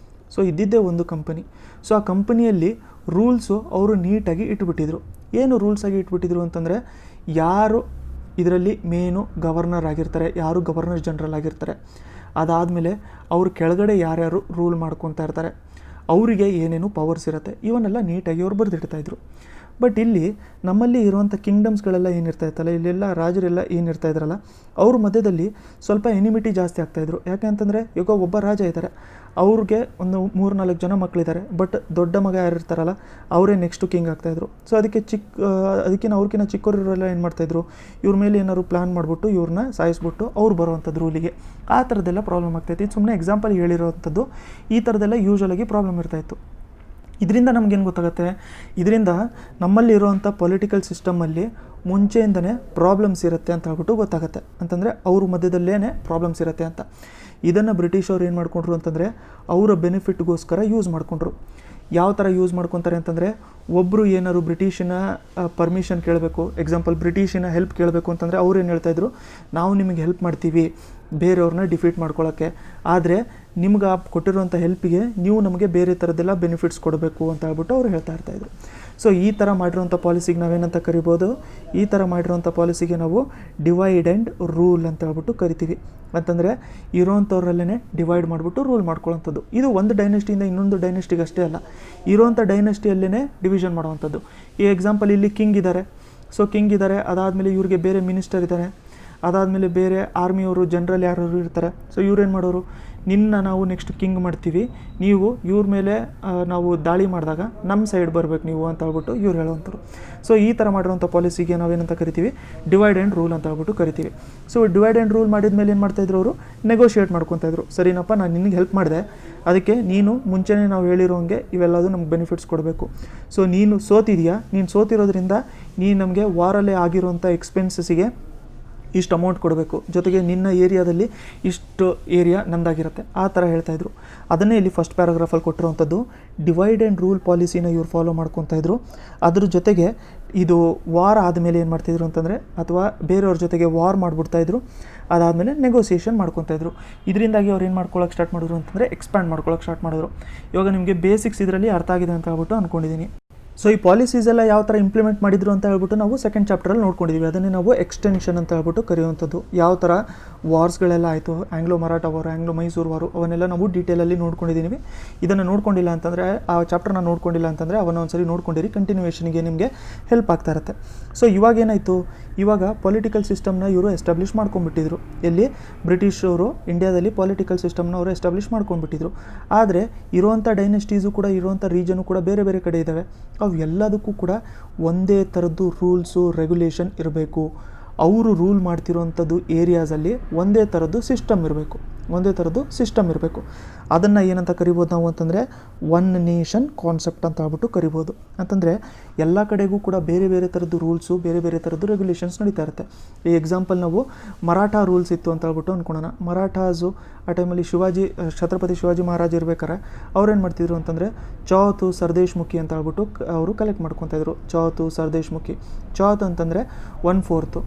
ಸೊ ಇದ್ದಿದ್ದೇ ಒಂದು ಕಂಪನಿ. ಸೊ ಆ ಕಂಪನಿಯಲ್ಲಿ ರೂಲ್ಸು ಅವರು ನೀಟಾಗಿ ಇಟ್ಬಿಟ್ಟಿದ್ರು. ಏನು ರೂಲ್ಸಾಗಿ ಇಟ್ಬಿಟ್ಟಿದ್ರು ಅಂತಂದರೆ ಯಾರು ಇದರಲ್ಲಿ ಮೇನು ಗವರ್ನರ್ ಆಗಿರ್ತಾರೆ, ಯಾರು ಗವರ್ನರ್ ಜನರಲ್ ಆಗಿರ್ತಾರೆ, ಅದಾದಮೇಲೆ ಅವ್ರ ಕೆಳಗಡೆ ಯಾರ್ಯಾರು ರೂಲ್ ಮಾಡ್ಕೊತಾ ಇರ್ತಾರೆ, ಅವರಿಗೆ ಏನೇನು ಪವರ್ಸ್ ಇರುತ್ತೆ, ಇವನ್ನೆಲ್ಲ ನೀಟಾಗಿ ಅವ್ರು ಬರೆದಿಡ್ತಾಯಿದ್ರು. ಬಟ್ ಇಲ್ಲಿ ನಮ್ಮಲ್ಲಿ ಇರುವಂಥ ಕಿಂಗ್ಡಮ್ಸ್ಗಳೆಲ್ಲ ಏನಿರ್ತಾಯಿತ್ತಲ್ಲ, ಇಲ್ಲೆಲ್ಲ ರಾಜರೆಲ್ಲ ಏನಿರ್ತಾ ಇದ್ರಲ್ಲ, ಅವ್ರ ಮಧ್ಯದಲ್ಲಿ ಸ್ವಲ್ಪ ಎನಿಮಿಟಿ ಜಾಸ್ತಿ ಆಗ್ತಾಯಿದ್ರು. ಯಾಕೆ ಅಂತಂದರೆ ಈಗ ಒಬ್ಬ ರಾಜ ಇದ್ದಾರೆ, ಅವ್ರಿಗೆ ಒಂದು 3-4 ಜನ ಮಕ್ಕಳಿದ್ದಾರೆ, ಬಟ್ ದೊಡ್ಡ ಮಗ ಯಾರು ಇರ್ತಾರಲ್ಲ ಅವರೇ ನೆಕ್ಸ್ಟು ಕಿಂಗ್ ಆಗ್ತಾಯಿದ್ರು. ಸೊ ಅದಕ್ಕಿಂತ ಅವ್ರಿಗಿಂತ ಚಿಕ್ಕವರಿರೋರೆಲ್ಲ ಏನು ಮಾಡ್ತಾಯಿದ್ರು, ಇವ್ರ ಮೇಲೆ ಏನಾದ್ರು ಪ್ಲ್ಯಾನ್ ಮಾಡಿಬಿಟ್ಟು ಇವ್ರನ್ನ ಸಾಯಿಸ್ಬಿಟ್ಟು ಅವ್ರು ಬರುವಂಥದ್ದು ರೂಲಿಗೆ. ಆ ಥರದ್ದೆಲ್ಲ ಪ್ರಾಬ್ಲಮ್ ಆಗ್ತಾಯಿತ್ತು. ಇದು ಸುಮ್ಮನೆ ಎಕ್ಸಾಂಪಲ್ ಹೇಳಿರೋವಂಥದ್ದು. ಈ ಥರದ್ದೆಲ್ಲ ಯೂಶ್ವಲಾಗಿ ಪ್ರಾಬ್ಲಮ್ ಇರ್ತಾಯಿತ್ತು. ಇದರಿಂದ ನಮಗೇನು ಗೊತ್ತಾಗುತ್ತೆ, ಇದರಿಂದ ನಮ್ಮಲ್ಲಿ ಇರುವಂಥ ಪೊಲಿಟಿಕಲ್ ಸಿಸ್ಟಮಲ್ಲಿ ಮುಂಚೆಯಿಂದನೇ ಪ್ರಾಬ್ಲಮ್ಸ್ ಇರುತ್ತೆ ಅಂತ ಹೇಳ್ಬಿಟ್ಟು ಗೊತ್ತಾಗುತ್ತೆ. ಅಂತಂದರೆ ಅವ್ರ ಮಧ್ಯದಲ್ಲೇ ಪ್ರಾಬ್ಲಮ್ಸ್ ಇರುತ್ತೆ ಅಂತ. ಇದನ್ನು ಬ್ರಿಟಿಷವ್ರು ಏನು ಮಾಡ್ಕೊಂಡ್ರು ಅಂತಂದರೆ ಅವರ ಬೆನಿಫಿಟ್ಗೋಸ್ಕರ ಯೂಸ್ ಮಾಡಿಕೊಂಡ್ರು. ಯಾವ ಥರ ಯೂಸ್ ಮಾಡ್ಕೊತಾರೆ ಅಂತಂದರೆ, ಒಬ್ಬರು ಏನಾದ್ರು ಬ್ರಿಟಿಷಿನ ಪರ್ಮಿಷನ್ ಕೇಳಬೇಕು, ಎಕ್ಸಾಂಪಲ್ ಬ್ರಿಟಿಷಿನ ಹೆಲ್ಪ್ ಕೇಳಬೇಕು ಅಂತಂದರೆ ಅವ್ರು ಏನು ಹೇಳ್ತಾಯಿದ್ರು, ನಾವು ನಿಮಗೆ ಹೆಲ್ಪ್ ಮಾಡ್ತೀವಿ ಬೇರೆಯವ್ರನ್ನ ಡಿಫೀಟ್ ಮಾಡ್ಕೊಳ್ಳೋಕ್ಕೆ, ಆದರೆ ನಿಮ್ಗೆ ಕೊಟ್ಟಿರುವಂಥ ಹೆಲ್ಪಿಗೆ ನೀವು ನಮಗೆ ಬೇರೆ ಥರದ್ದೆಲ್ಲ ಬೆನಿಫಿಟ್ಸ್ ಕೊಡಬೇಕು ಅಂತ ಹೇಳ್ಬಿಟ್ಟು ಅವ್ರು ಹೇಳ್ತಾ ಇರ್ತಾಯಿದ್ರು. ಸೊ ಈ ಥರ ಮಾಡಿರೋಂಥ ಪಾಲಿಸಿಗೆ ನಾವೇನಂತ ಕರಿಬೋದು, ಈ ಥರ ಮಾಡಿರೋಂಥ ಪಾಲಿಸಿಗೆ ನಾವು ಡಿವೈಡ್ ಆ್ಯಂಡ್ ರೂಲ್ ಅಂತ ಹೇಳ್ಬಿಟ್ಟು ಕರಿತೀವಿ. ಅಂತಂದರೆ ಇರೋವಂಥವ್ರಲ್ಲೇ ಡಿವೈಡ್ ಮಾಡಿಬಿಟ್ಟು ರೂಲ್ ಮಾಡ್ಕೊಳ್ಳೋಂಥದ್ದು. ಇದು ಒಂದು ಡೈನೆಸ್ಟಿಯಿಂದ ಇನ್ನೊಂದು ಡೈನೆಸ್ಟಿಗೆ ಅಷ್ಟೇ ಅಲ್ಲ, ಇರೋವಂಥ ಡೈನೆಸ್ಟಿಯಲ್ಲೇ ಡಿವಿಷನ್ ಮಾಡೋವಂಥದ್ದು. ಈ ಎಕ್ಸಾಂಪಲ್ ಇಲ್ಲಿ ಕಿಂಗ್ ಇದ್ದಾರೆ. ಸೊ ಕಿಂಗ್ ಇದ್ದಾರೆ, ಅದಾದಮೇಲೆ ಇವ್ರಿಗೆ ಬೇರೆ ಮಿನಿಸ್ಟರ್ ಇದ್ದಾರೆ, ಅದಾದಮೇಲೆ ಬೇರೆ ಆರ್ಮಿಯವರು ಜನರಲ್ ಯಾರು ಇರ್ತಾರೆ. ಸೊ ಇವ್ರೇನು ಮಾಡೋರು, ನಿನ್ನ ನಾವು ನೆಕ್ಸ್ಟ್ ಕಿಂಗ್ ಮಾಡ್ತೀವಿ, ನೀವು ಇವ್ರ ಮೇಲೆ ನಾವು ದಾಳಿ ಮಾಡಿದಾಗ ನಮ್ಮ ಸೈಡ್ ಬರಬೇಕು ನೀವು ಅಂತ ಹೇಳ್ಬಿಟ್ಟು ಇವ್ರು ಹೇಳುವಂಥವ್ರು. ಸೊ ಈ ಥರ ಮಾಡಿರೋಂಥ ಪಾಲಿಸಿಗೆ ನಾವೇನಂತ ಕರಿತೀವಿ, ಡಿವೈಡ್ ಆ್ಯಂಡ್ ರೂಲ್ ಅಂತ ಹೇಳ್ಬಿಟ್ಟು ಕರಿತೀವಿ. ಸೊ ಡಿವೈಡ್ ಆ್ಯಂಡ್ ರೂಲ್ ಮಾಡಿದ ಮೇಲೆ ಏನು ಮಾಡ್ತಾಯಿದ್ರು ಅವರು, ನೆಗೋಷಿಯೇಟ್ ಮಾಡ್ಕೊತಾಯಿದ್ರು. ಸರಿನಪ್ಪ, ನಾನು ನಿನಗೆ ಹೆಲ್ಪ್ ಮಾಡಿದೆ, ಅದಕ್ಕೆ ನೀನು ಮುಂಚೆನೇ ನಾವು ಹೇಳಿರೋಂಗೆ ಇವೆಲ್ಲದು ನಮ್ಗೆ ಬೆನಿಫಿಟ್ಸ್ ಕೊಡಬೇಕು. ಸೊ ನೀನು ಸೋತಿದೆಯಾ, ನೀನು ಸೋತಿರೋದ್ರಿಂದ ನೀನು ನಮಗೆ ವಾರಲ್ಲೇ ಆಗಿರೋಂಥ ಎಕ್ಸ್ಪೆನ್ಸಸ್ಸಿಗೆ ಇಷ್ಟು ಅಮೌಂಟ್ ಕೊಡಬೇಕು, ಜೊತೆಗೆ ನಿನ್ನ ಏರಿಯಾದಲ್ಲಿ ಇಷ್ಟು ಏರಿಯಾ ನಂದಾಗಿರುತ್ತೆ, ಆ ಥರ ಹೇಳ್ತಾಯಿದ್ರು. ಅದನ್ನೇ ಇಲ್ಲಿ ಫಸ್ಟ್ ಪ್ಯಾರಾಗ್ರಾಫಲ್ಲಿ ಕೊಟ್ಟಿರೋವಂಥದ್ದು. ಡಿವೈಡ್ ಆ್ಯಂಡ್ ರೂಲ್ ಪಾಲಿಸಿನ ಇವ್ರು ಫಾಲೋ ಮಾಡ್ಕೊತಾಯಿದ್ರು. ಅದ್ರ ಜೊತೆಗೆ ಇದು ವಾರ್ ಆದಮೇಲೆ ಏನು ಮಾಡ್ತಾಯಿದ್ರು ಅಂತಂದರೆ, ಅಥವಾ ಬೇರೆಯವ್ರ ಜೊತೆಗೆ ವಾರ್ ಮಾಡಿಬಿಡ್ತಾಯಿದ್ರು, ಅದಾದಮೇಲೆ ನೆಗೋಸಿಯೇಷನ್ ಮಾಡ್ಕೊತಾಯಿದ್ರು. ಇದರಿಂದಾಗಿ ಅವ್ರು ಏನು ಮಾಡ್ಕೊಳ್ಳೋಕೆ ಸ್ಟಾರ್ಟ್ ಮಾಡಿದ್ರು ಅಂತಂದರೆ, ಎಕ್ಸ್ಪ್ಯಾಂಡ್ ಮಾಡ್ಕೊಳ್ಳೋಕೆ ಸ್ಟಾರ್ಟ್ ಮಾಡಿದ್ರು. ಇವಾಗ ನಿಮಗೆ ಬೇಸಿಕ್ಸ್ ಇದರಲ್ಲಿ ಅರ್ಥ ಆಗಿದೆ ಅಂತ ಹೇಳ್ಬಿಟ್ಟು ಅಂದ್ಕೊಂಡಿದ್ದೀನಿ. ಸೊ ಈ ಪಾಲಿಸೀಸ್ ಎಲ್ಲ ಯಾವ ಥರ ಇಂಪ್ಲಿಮೆಂಟ್ ಮಾಡಿದ್ರು ಅಂತ ಹೇಳ್ಬಿಟ್ಟು ನಾವು ಸೆಕೆಂಡ್ ಚಾಪ್ಟರಲ್ಲಿ ನೋಡ್ಕೊಂಡಿದ್ದೀವಿ. ಅದನ್ನೇ ನಾವು ಎಕ್ಸ್ಟೆನ್ಷನ್ ಅಂತ ಹೇಳ್ಬಿಟ್ಟು ಕರೆಯುವಂಥದ್ದು. ಯಾವ ಥರ ವಾರ್ಸ್ಗಳೆಲ್ಲ ಆಯಿತು, ಆಂಗ್ಲೋ ಮರಾಠ ವಾರು, ಆಂಗ್ಲೋ ಮೈಸೂರು ವಾರು, ಅವನ್ನೆಲ್ಲ ನಾವು ಡೀಟೇಲಲ್ಲಿ ನೋಡ್ಕೊಂಡಿದ್ದೀವಿ. ಇದನ್ನು ನೋಡ್ಕೊಂಡಿಲ್ಲ ಅಂತಂದರೆ, ಆ ಚಾಪ್ಟರ್ನ ನೋಡ್ಕೊಂಡಿಲ್ಲ ಅಂತಂದರೆ ಅವನ್ನ ಒಂದ್ಸರಿ ನೋಡ್ಕೊಂಡಿರಿ, ಕಂಟಿನ್ಯೂಯೇಷನ್ಗೆ ನಿಮಗೆ ಹೆಲ್ಪ್ ಆಗ್ತಾ ಇರುತ್ತೆ. ಸೊ ಇವಾಗ ಏನಾಯಿತು, ಇವಾಗ ಪೊಲಿಟಿಕಲ್ ಸಿಸ್ಟಮ್ನ ಇವರು ಎಸ್ಟಾಬ್ಲಿಷ್ ಮಾಡ್ಕೊಂಡ್ಬಿಟ್ಟಿದ್ರು. ಎಲ್ಲಿ, ಬ್ರಿಟಿಷವರು ಇಂಡಿಯಾದಲ್ಲಿ ಪೊಲಿಟಿಕಲ್ ಸಿಸ್ಟಮ್ನ ಅವರು ಎಸ್ಟಾಬ್ಲಿಷ್ ಮಾಡ್ಕೊಂಡ್ಬಿಟ್ಟಿದ್ರು. ಆದರೆ ಇರುವಂಥ ಡೈನೆಸ್ಟೀಸು ಕೂಡ, ಇರುವಂಥ ರೀಜನು ಕೂಡ ಬೇರೆ ಬೇರೆ ಕಡೆ ಇದ್ದಾವೆ. ಅವು ಎಲ್ಲದಕ್ಕೂ ಕೂಡ ಒಂದೇ ಥರದ್ದು ರೂಲ್ಸು ರೆಗ್ಯುಲೇಷನ್ ಇರಬೇಕು. ಅವರು ರೂಲ್ ಮಾಡ್ತಿರೋವಂಥದ್ದು ಏರಿಯಾಸಲ್ಲಿ ಒಂದೇ ಥರದ್ದು ಸಿಸ್ಟಮ್ ಇರಬೇಕು. ಅದನ್ನು ಏನಂತ ಕರಿಬೋದು ನಾವು ಅಂತಂದರೆ, ಒನ್ ನೇಷನ್ ಕಾನ್ಸೆಪ್ಟ್ ಅಂತ ಹೇಳ್ಬಿಟ್ಟು ಕರಿಬೋದು. ಅಂತಂದರೆ ಎಲ್ಲ ಕಡೆಗೂ ಕೂಡ ಬೇರೆ ಬೇರೆ ಥರದ್ದು ರೂಲ್ಸು, ಬೇರೆ ಬೇರೆ ಥರದ್ದು ರೆಗ್ಯುಲೇಷನ್ಸ್ ನಡೀತಾ ಇರುತ್ತೆ. ಈ ಎಕ್ಸಾಂಪಲ್ ನಾವು ಮರಾಠ ರೂಲ್ಸ್ ಇತ್ತು ಅಂತ ಹೇಳ್ಬಿಟ್ಟು ಅಂದ್ಕೊಳ್ಳೋಣ. ಮರಾಠಾಸು ಆ ಟೈಮಲ್ಲಿ ಛತ್ರಪತಿ ಶಿವಾಜಿ ಮಹಾರಾಜ್ ಇರ್ಬೇಕಾರೆ ಅವ್ರೇನು ಮಾಡ್ತಿದ್ರು ಅಂತಂದರೆ, ಚೌತು ಸರ್ದೇಶ್ಮುಖಿ ಅಂತ ಹೇಳ್ಬಿಟ್ಟು ಅವರು ಕಲೆಕ್ಟ್ ಮಾಡ್ಕೊತಾಯಿದ್ರು. ಚೌತು ಸರ್ದೇಶ್ಮುಖಿ, ಚೌತ್ ಅಂತಂದರೆ 1/4,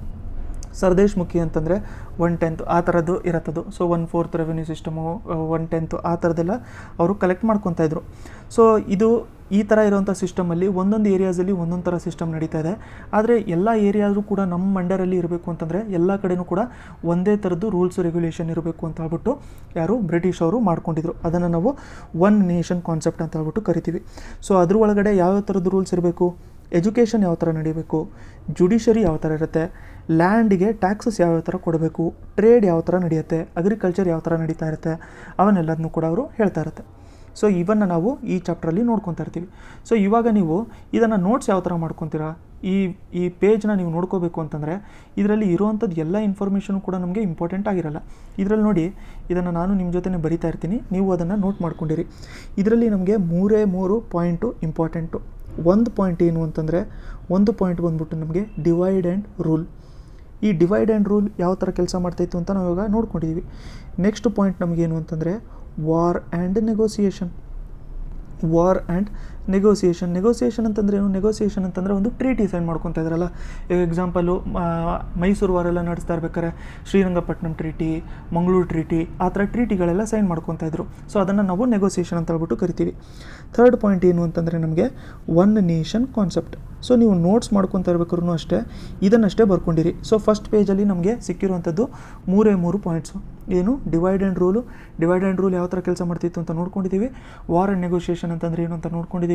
ಸರ್ದೇಶ್ಮುಖಿ ಅಂತಂದರೆ 1/10, ಆ ಥರದ್ದು ಇರತ್ತದು. ಸೊ 1/4 ರೆವೆನ್ಯೂ ಸಿಸ್ಟಮು, 1/10 ಆ ಥರದ್ದೆಲ್ಲ ಅವರು ಕಲೆಕ್ಟ್ ಮಾಡ್ಕೊತಾಯಿದ್ರು. ಸೊ ಇದು ಈ ಥರ ಇರೋವಂಥ ಸಿಸ್ಟಮಲ್ಲಿ ಒಂದೊಂದು ಏರಿಯಾಸಲ್ಲಿ ಒಂದೊಂದು ಥರ ಸಿಸ್ಟಮ್ ನಡೀತಾ ಇದೆ. ಆದರೆ ಎಲ್ಲ ಏರಿಯಾದರೂ ಕೂಡ ನಮ್ಮ ಮಂಡ್ಯರಲ್ಲಿ ಇರಬೇಕು ಅಂತಂದರೆ ಎಲ್ಲ ಕಡೆಯೂ ಕೂಡ ಒಂದೇ ಥರದ್ದು ರೂಲ್ಸ್ ರೆಗ್ಯುಲೇಷನ್ ಇರಬೇಕು ಅಂತ ಹೇಳ್ಬಿಟ್ಟು ಯಾರು ಬ್ರಿಟಿಷ್ ಅವರು ಮಾಡ್ಕೊಂಡಿದ್ರು. ಅದನ್ನು ನಾವು ಒನ್ ನೇಷನ್ ಕಾನ್ಸೆಪ್ಟ್ ಅಂತ ಹೇಳ್ಬಿಟ್ಟು ಕರಿತೀವಿ. ಸೊ ಅದ್ರ ಒಳಗಡೆ ಯಾವ ಥರದ್ದು ರೂಲ್ಸ್ ಇರಬೇಕು, ಎಜುಕೇಷನ್ ಯಾವ ಥರ ನಡೀಬೇಕು, ಜುಡಿಷರಿ ಯಾವ ಥರ ಇರುತ್ತೆ, ಲ್ಯಾಂಡಿಗೆ ಟ್ಯಾಕ್ಸಸ್ ಯಾವ ಥರ ಕೊಡಬೇಕು, ಟ್ರೇಡ್ ಯಾವ ಥರ ನಡೆಯುತ್ತೆ, ಅಗ್ರಿಕಲ್ಚರ್ ಯಾವ ಥರ ನಡೀತಾ ಇರುತ್ತೆ, ಅವನ್ನೆಲ್ಲದನ್ನೂ ಕೂಡ ಅವರು ಹೇಳ್ತಾ ಇರುತ್ತೆ. ಸೊ ಇವನ್ನು ನಾವು ಈ ಚಾಪ್ಟ್ರಲ್ಲಿ ನೋಡ್ಕೊತಾ ಇರ್ತೀವಿ. ಸೊ ಇವಾಗ ನೀವು ಇದನ್ನು ನೋಟ್ಸ್ ಯಾವ ಥರ ಮಾಡ್ಕೊತೀರಾ, ಈ ಪೇಜ್ನ ನೀವು ನೋಡ್ಕೋಬೇಕು ಅಂತಂದರೆ ಇದರಲ್ಲಿ ಇರುವಂಥದ್ದು ಎಲ್ಲ ಇನ್ಫಾರ್ಮೇಷನು ಕೂಡ ನಮಗೆ ಇಂಪಾರ್ಟೆಂಟ್ ಆಗಿರಲ್ಲ. ಇದರಲ್ಲಿ ನೋಡಿ, ಇದನ್ನು ನಾನು ನಿಮ್ಮ ಜೊತೆ ಬರಿತಾ ಇರ್ತೀನಿ, ನೀವು ಅದನ್ನು ನೋಟ್ ಮಾಡ್ಕೊಂಡಿರಿ. ಇದರಲ್ಲಿ ನಮಗೆ 3 ಪಾಯಿಂಟು ಇಂಪಾರ್ಟೆಂಟು. ಒಂದು ಪಾಯಿಂಟ್ ಏನು ಅಂತಂದರೆ, ಒಂದು ಪಾಯಿಂಟ್ ಬಂದ್ಬಿಟ್ಟು ನಮಗೆ ಡಿವೈಡ್ ಆ್ಯಂಡ್ ರೂಲ್. ಈ ಡಿವೈಡ್ ಆ್ಯಂಡ್ ರೂಲ್ ಯಾವ ಥರ ಕೆಲಸ ಮಾಡ್ತಾಯಿತ್ತು ಅಂತ ನಾವು ಇವಾಗ ನೋಡ್ಕೊಂಡಿದ್ದೀವಿ. ನೆಕ್ಸ್ಟ್ ಪಾಯಿಂಟ್ ನಮಗೇನು ಅಂತಂದರೆ war and negotiation. War and negotiation ಅಂತಂದರೆ ಏನು? ನೆಗೋಸಿಯೇಷನ್ ಅಂತಂದರೆ ಒಂದು ಟ್ರೀಟಿ ಸೈನ್ ಮಾಡ್ಕೊತಾ ಇದ್ರಲ್ಲ. ಎಕ್ಸಾಂಪಲು ಮೈಸೂರು ವಾರೆಲ್ಲ ನಡೆಸ್ತಾ ಇರ್ಬೇಕಾರೆ ಶ್ರೀರಂಗಪಟ್ಟಣಂ ಟ್ರೀಟಿ, ಮಂಗಳೂರು ಟ್ರೀಟಿ, ಆ ಥರ ಟ್ರೀಟಿಗಳೆಲ್ಲ ಸೈನ್ ಮಾಡ್ಕೊತಾ ಇದ್ರು. ಸೊ ಅದನ್ನು ನಾವು ನೆಗೋಸಿಯೇಷನ್ ಅಂತ ಹೇಳ್ಬಿಟ್ಟು ಕರಿತೀವಿ. ಥರ್ಡ್ ಪಾಯಿಂಟ್ ಏನು ಅಂತಂದರೆ ನಮಗೆ ಒನ್ ನೇಷನ್ ಕಾನ್ಸೆಪ್ಟ್. ಸೊ ನೀವು ನೋಟ್ಸ್ ಮಾಡ್ಕೊತಾ ಇರ್ಬೇಕಾದ್ರೂ ಅಷ್ಟೇ ಇದನ್ನಷ್ಟೇ ಬರ್ಕೊಂಡಿರಿ. ಸೊ ಫಸ್ಟ್ ಪೇಜಲ್ಲಿ ನಮಗೆ ಸಿಕ್ಕಿರುವಂಥದ್ದು 3 ಪಾಯಿಂಟ್ಸು. ಏನು? ಡಿವೈಡ್ ಆ್ಯಂಡ್ ರೂಲ್ ಯಾವ ಥರ ಕೆಲಸ ಮಾಡ್ತಿತ್ತು ಅಂತ ನೋಡ್ಕೊಂಡಿದ್ದೀವಿ. ವಾರ್ ಆ್ಯಂಡ್ ನೆಗೋಷಿಯೇಷನ್ ಅಂತಂದರೆ ಏನು ಅಂತ ನೋಡ್ಕೊಂಡಿದ್ದೀವಿ.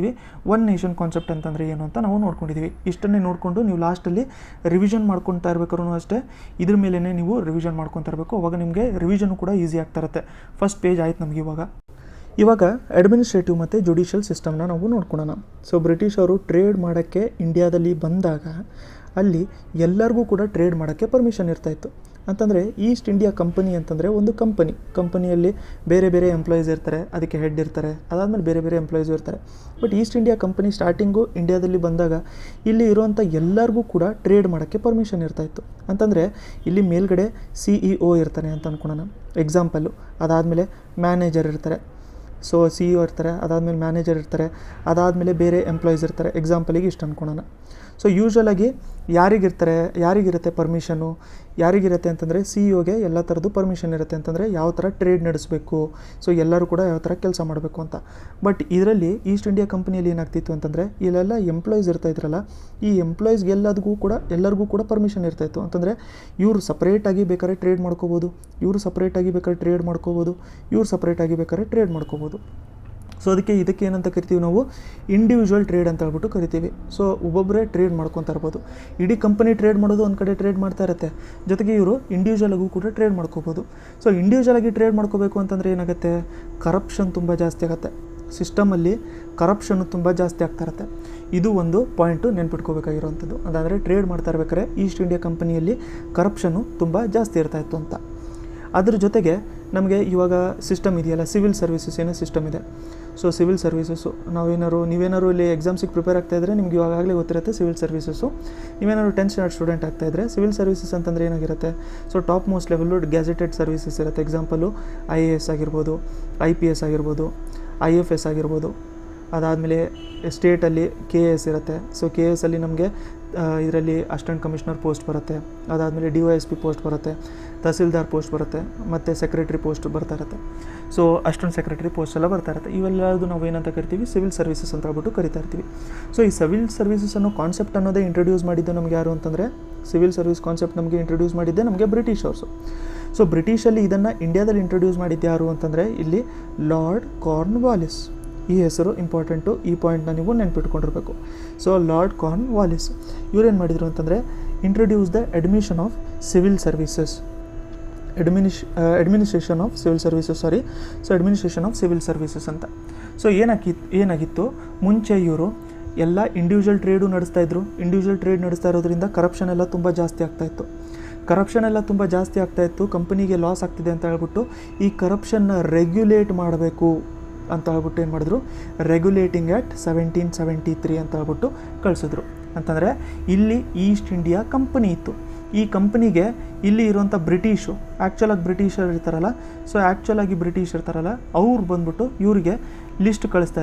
ಒನ್ ನೇಷನ್ ಕಾನ್ಸೆಪ್ಟ್ ಅಂತಂದರೆ ಏನು ಅಂತ ನಾವು ನೋಡ್ಕೊಂಡಿದ್ದೀವಿ. ಇಷ್ಟನ್ನೇ ನೋಡಿಕೊಂಡು ನೀವು ಲಾಸ್ಟಲ್ಲಿ ರಿವಿಷನ್ ಮಾಡ್ಕೊತಾ ಇರ್ಬೇಕಾದ್ರೂ ಅಷ್ಟೇ ಇದ್ರ ಮೇಲೇ ನೀವು ರಿವಿಷನ್ ಮಾಡ್ಕೊತಾ ಇರಬೇಕು. ಅವಾಗ ನಿಮಗೆ ರಿವಿಷನು ಕೂಡ ಈಸಿ ಆಗ್ತಾ ಇರುತ್ತೆ. ಫಸ್ಟ್ ಪೇಜ್ ಆಯ್ತು ನಮಗೆ. ಇವಾಗ ಅಡ್ಮಿನಿಸ್ಟ್ರೇಟಿವ್ ಮತ್ತು ಜುಡಿಷಿಯಲ್ ಸಿಸ್ಟಮ್ನ ನಾವು ನೋಡ್ಕೊಳ್ಳೋಣ. ಸೊ ಬ್ರಿಟಿಷರು ಟ್ರೇಡ್ ಮಾಡೋಕ್ಕೆ ಇಂಡಿಯಾದಲ್ಲಿ ಬಂದಾಗ ಅಲ್ಲಿ ಎಲ್ಲರಿಗೂ ಕೂಡ ಟ್ರೇಡ್ ಮಾಡೋಕ್ಕೆ ಪರ್ಮಿಷನ್ ಇರ್ತಾಯಿತ್ತು. ಅಂತಂದರೆ ಈಸ್ಟ್ ಇಂಡಿಯಾ ಕಂಪನಿ ಅಂತಂದರೆ ಒಂದು ಕಂಪನಿಯಲ್ಲಿ ಬೇರೆ ಬೇರೆ ಎಂಪ್ಲಾಯೀಸ್ ಇರ್ತಾರೆ, ಅದಕ್ಕೆ ಹೆಡ್ ಇರ್ತಾರೆ, ಅದಾದಮೇಲೆ ಬೇರೆ ಬೇರೆ ಎಂಪ್ಲಾಯೀಸು ಇರ್ತಾರೆ. But East India company starting ಇಂಡಿಯಾದಲ್ಲಿ ಬಂದಾಗ ಇಲ್ಲಿ ಇರುವಂಥ ಎಲ್ಲರಿಗೂ ಕೂಡ ಟ್ರೇಡ್ ಮಾಡೋಕ್ಕೆ ಪರ್ಮಿಷನ್ ಇರ್ತಾಯಿತ್ತು. ಅಂತಂದರೆ ಇಲ್ಲಿ ಮೇಲ್ಗಡೆ CEO ಇರ್ತಾನೆ ಅಂತ ಅಂದ್ಕೊಳ್ಳೋಣ ಎಕ್ಸಾಂಪಲ್ಲು. ಅದಾದಮೇಲೆ ಮ್ಯಾನೇಜರ್ ಇರ್ತಾರೆ. ಸೊ CEO ಇರ್ತಾರೆ, ಅದಾದಮೇಲೆ ಮ್ಯಾನೇಜರ್ ಇರ್ತಾರೆ, ಅದಾದಮೇಲೆ ಬೇರೆ ಎಂಪ್ಲಾಯೀಸ್ ಇರ್ತಾರೆ. ಎಕ್ಸಾಂಪಲಿಗೆ ಇಷ್ಟು ಅಂದ್ಕೊಳ್ಳೋಣ. So ಯೂಶ್ವಲಾಗಿ ಯಾರಿಗಿರುತ್ತೆ permission? ಯಾರಿಗಿರುತ್ತೆ ಅಂತಂದರೆ CEOಗೆ ಎಲ್ಲ ಥರದ್ದು ಪರ್ಮಿಷನ್ ಇರುತ್ತೆ. ಅಂತಂದರೆ ಯಾವ ಥರ ಟ್ರೇಡ್ ನಡೆಸಬೇಕು, ಸೊ ಎಲ್ಲರೂ ಕೂಡ ಯಾವ ಥರ ಕೆಲಸ ಮಾಡಬೇಕು ಅಂತ. ಬಟ್ ಇದರಲ್ಲಿ ಈಸ್ಟ್ ಇಂಡಿಯಾ ಕಂಪನಿಯಲ್ಲಿ ಏನಾಗ್ತಿತ್ತು ಅಂತಂದರೆ ಇಲ್ಲೆಲ್ಲ ಎಂಪ್ಲಾಯೀಸ್ ಇರ್ತಾಯಿದ್ರಲ್ಲ, ಈ ಎಂಪ್ಲಾಯೀಸ್ಗೆ ಎಲ್ಲರಿಗೂ ಕೂಡ ಪರ್ಮಿಷನ್ ಇರ್ತಾಯಿತ್ತು. ಅಂತಂದರೆ ಇವರು ಸಪ್ರೇಟಾಗಿ ಬೇಕಾದ್ರೆ ಟ್ರೇಡ್ ಮಾಡ್ಕೋಬೋದು, ಇವರು ಸಪ್ರೇಟಾಗಿ ಬೇಕಾದ್ರೆ ಟ್ರೇಡ್ ಮಾಡ್ಕೋಬೋದು, ಇವ್ರು ಸಪ್ರೇಟಾಗಿ ಬೇಕಾದ್ರೆ ಟ್ರೇಡ್ ಮಾಡ್ಕೋಬೋದು. ಸೊ ಇದಕ್ಕೆ ಏನಂತ ಕರಿತೀವಿ ನಾವು? ಇಂಡಿವಿಜುವಲ್ ಟ್ರೇಡ್ ಅಂತ ಹೇಳ್ಬಿಟ್ಟು ಕರಿತೀವಿ. ಸೊ ಒಬ್ಬೊಬ್ಬರೇ ಟ್ರೇಡ್ ಮಾಡ್ಕೊತಾ ಇರ್ಬೋದು. ಇಡೀ ಕಂಪನಿ ಟ್ರೇಡ್ ಮಾಡೋದು ಒಂದು ಕಡೆ ಟ್ರೇಡ್ ಮಾಡ್ತಾ ಇರುತ್ತೆ, ಜೊತೆಗೆ ಇವರು ಇಂಡಿವಿಜುವಲಾಗೂ ಕೂಡ ಟ್ರೇಡ್ ಮಾಡ್ಕೋಬೋದು. ಸೊ ಇಂಡಿವಿಜುವಲಾಗಿ ಟ್ರೇಡ್ ಮಾಡ್ಕೋಬೇಕು ಅಂತಂದರೆ ಏನಾಗುತ್ತೆ? ಕರಪ್ಷನ್ ತುಂಬ ಜಾಸ್ತಿ ಆಗುತ್ತೆ. ಸಿಸ್ಟಮಲ್ಲಿ ಕರಪ್ಷನ್ನು ತುಂಬ ಜಾಸ್ತಿ ಆಗ್ತಾ ಇರುತ್ತೆ. ಇದು ಒಂದು ಪಾಯಿಂಟು ನೆನ್ಪಿಟ್ಕೋಬೇಕಾಗಿರೋವಂಥದ್ದು. ಅದಾದರೆ ಟ್ರೇಡ್ ಮಾಡ್ತಾ ಇರ್ಬೇಕಾದ್ರೆ ಈಸ್ಟ್ ಇಂಡಿಯಾ ಕಂಪನಿಯಲ್ಲಿ ಕರಪ್ಷನ್ನು ತುಂಬ ಜಾಸ್ತಿ ಇರ್ತಾಯಿತ್ತು ಅಂತ. ಅದ್ರ ಜೊತೆಗೆ ನಮಗೆ ಇವಾಗ ಸಿಸ್ಟಮ್ ಇದೆಯಲ್ಲ, ಸಿವಿಲ್ ಸರ್ವಿಸಸ್ ಏನೋ ಸಿಸ್ಟಮ್ ಇದೆ. ಸೊ ಸಿವಿಲ್ ಸರ್ವಿಸಸ್ಸು ನೀವೇನಾದ್ರು ಇಲ್ಲಿ ಎಕ್ಸಾಮ್ಸಿಗೆ ಪ್ರಿಪೇರ್ ಆಗ್ತಾಯಿದ್ರೆ ನಿಮ್ಗೆ ಇವಾಗಲೇ ಗೊತ್ತಿರುತ್ತೆ ಸಿವಿಲ್ ಸರ್ವಿಸಸ್ಸು. ನೀವೇನಾದ್ರು 10th ಸ್ಟ್ಯಾಂಡರ್ಡ್ ಸ್ಟೂಡೆಂಟ್ ಆಗ್ತಾಯಿದ್ರೆ ಸಿವಿಲ್ ಸರ್ವಿಸಸ್ ಅಂತಂದರೆ ಏನಾಗಿರುತ್ತೆ? So top most level gazetted services ಇರುತ್ತೆ. ಎಕ್ಸಾಂಪಲು IAS ಆಗಿರ್ಬೋದು, IPS ಆಗಿರ್ಬೋದು, IFS ಆಗಿರ್ಬೋದು. ಅದಾದಮೇಲೆ ಸ್ಟೇಟಲ್ಲಿ KS ಇರುತ್ತೆ. ಸೊ KS ಅಲ್ಲಿ ನಮಗೆ ಇದರಲ್ಲಿ ಅಸಿಸ್ಟೆಂಟ್ ಕಮಿಷನರ್ ಪೋಸ್ಟ್ ಬರುತ್ತೆ, ಅದಾದಮೇಲೆ DYSP ಪೋಸ್ಟ್ ಬರುತ್ತೆ, ತಹಸೀಲ್ದಾರ್ ಪೋಸ್ಟ್ ಬರುತ್ತೆ, ಮತ್ತು ಸೆಕ್ರೆಟ್ರಿ ಪೋಸ್ಟ್ ಬರ್ತಾ ಇರುತ್ತೆ. ಸೊ ಅಸಿಸ್ಟೆಂಟ್ ಸೆಕ್ರೆಟರಿ ಪೋಸ್ಟ್ ಎಲ್ಲ ಬರ್ತಾ ಇರುತ್ತೆ. ಇವೆಲ್ಲದು ನಾವು ಏನಂತ ಕರಿತೀವಿ? ಸಿವಿಲ್ ಸರ್ವಿಸಸ್ ಅಂತ ಹೇಳ್ಬಿಟ್ಟು ಕರಿತಾ ಇರ್ತೀವಿ. ಸೊ ಈ ಸಿವಿಲ್ ಸರ್ವಿಸಸ್ ಅನ್ನೋ ಕಾನ್ಸೆಪ್ಟ್ ಅನ್ನೋದೇ ಇಂಟ್ರೊಡ್ಯೂಸ್ ಮಾಡಿದ್ದು ನಮಗೆ ಯಾರು ಅಂತಂದರೆ, ಸಿವಿಲ್ ಸರ್ವಿಸ್ ಕಾನ್ಸೆಪ್ಟ್ ನಮಗೆ ಇಂಟ್ರೊಡ್ಯೂಸ್ ಮಾಡಿದ್ದೆ ನಮಗೆ ಬ್ರಿಟಿಷರ್ಸು. ಸೊ ಬ್ರಿಟಿಷಲ್ಲಿ ಇದನ್ನು ಇಂಡಿಯಾದಲ್ಲಿ ಇಂಟ್ರೊಡ್ಯೂಸ್ ಮಾಡಿದ್ದು ಯಾರು ಅಂತಂದರೆ ಇಲ್ಲಿ ಲಾರ್ಡ್ ಕಾರ್ನ್ವಾಲಿಸ್. ಈ ಹೆಸರು ಇಂಪಾರ್ಟೆಂಟು, ಈ ಪಾಯಿಂಟ್ನ ನೀವು ನೆನ್ಪಿಟ್ಕೊಂಡಿರ್ಬೇಕು. ಸೊ ಲಾರ್ಡ್ ಕಾರ್ನ್ವಾಲಿಸ್ ಇವರೇನು ಮಾಡಿದರು ಅಂತಂದರೆ introduce the admission of civil services administration of civil services ಅಂತ. ಸೊ ಏನಾಗಿತ್ತು ಮುಂಚೆ ಇವರು ಎಲ್ಲ ಇಂಡಿವಿಜುವಲ್ ಟ್ರೇಡು ನಡೆಸ್ತಾಯಿದ್ರು. ಇಂಡಿವಿಜುವಲ್ ಟ್ರೇಡ್ ನಡೆಸ್ತಾ ಇರೋದ್ರಿಂದ ಕರಪ್ಷನ್ ಎಲ್ಲ ತುಂಬ ಜಾಸ್ತಿ ಆಗ್ತಾಯಿತ್ತು. ಕಂಪನಿಗೆ ಲಾಸ್ ಆಗ್ತಿದೆ ಅಂತ ಹೇಳ್ಬಿಟ್ಟು ಈ ಕರಪ್ಷನ್ನ ರೆಗ್ಯುಲೇಟ್ ಮಾಡಬೇಕು ಅಂತ ಹೇಳ್ಬಿಟ್ಟು ಏನು ಮಾಡಿದ್ರು? ರೆಗ್ಯುಲೇಟಿಂಗ್ ಆ್ಯಕ್ಟ್ 1773 ಅಂತ ಹೇಳ್ಬಿಟ್ಟು ಕಳಿಸಿದ್ರು. ಅಂತಂದರೆ ಇಲ್ಲಿ ಈಸ್ಟ್ ಇಂಡಿಯಾ ಕಂಪನಿ ಇತ್ತು. ಈ ಕಂಪನಿಗೆ ಇಲ್ಲಿ ಇರುವಂಥ ಆ್ಯಕ್ಚುಲಾಗಿ ಬ್ರಿಟಿಷರು ಇರ್ತಾರಲ್ಲ, ಸೊ ಆ್ಯಕ್ಚುಲಾಗಿ ಬ್ರಿಟಿಷ್ ಇರ್ತಾರಲ್ಲ ಅವ್ರು ಬಂದ್ಬಿಟ್ಟು ಇವರಿಗೆ ಲಿಸ್ಟ್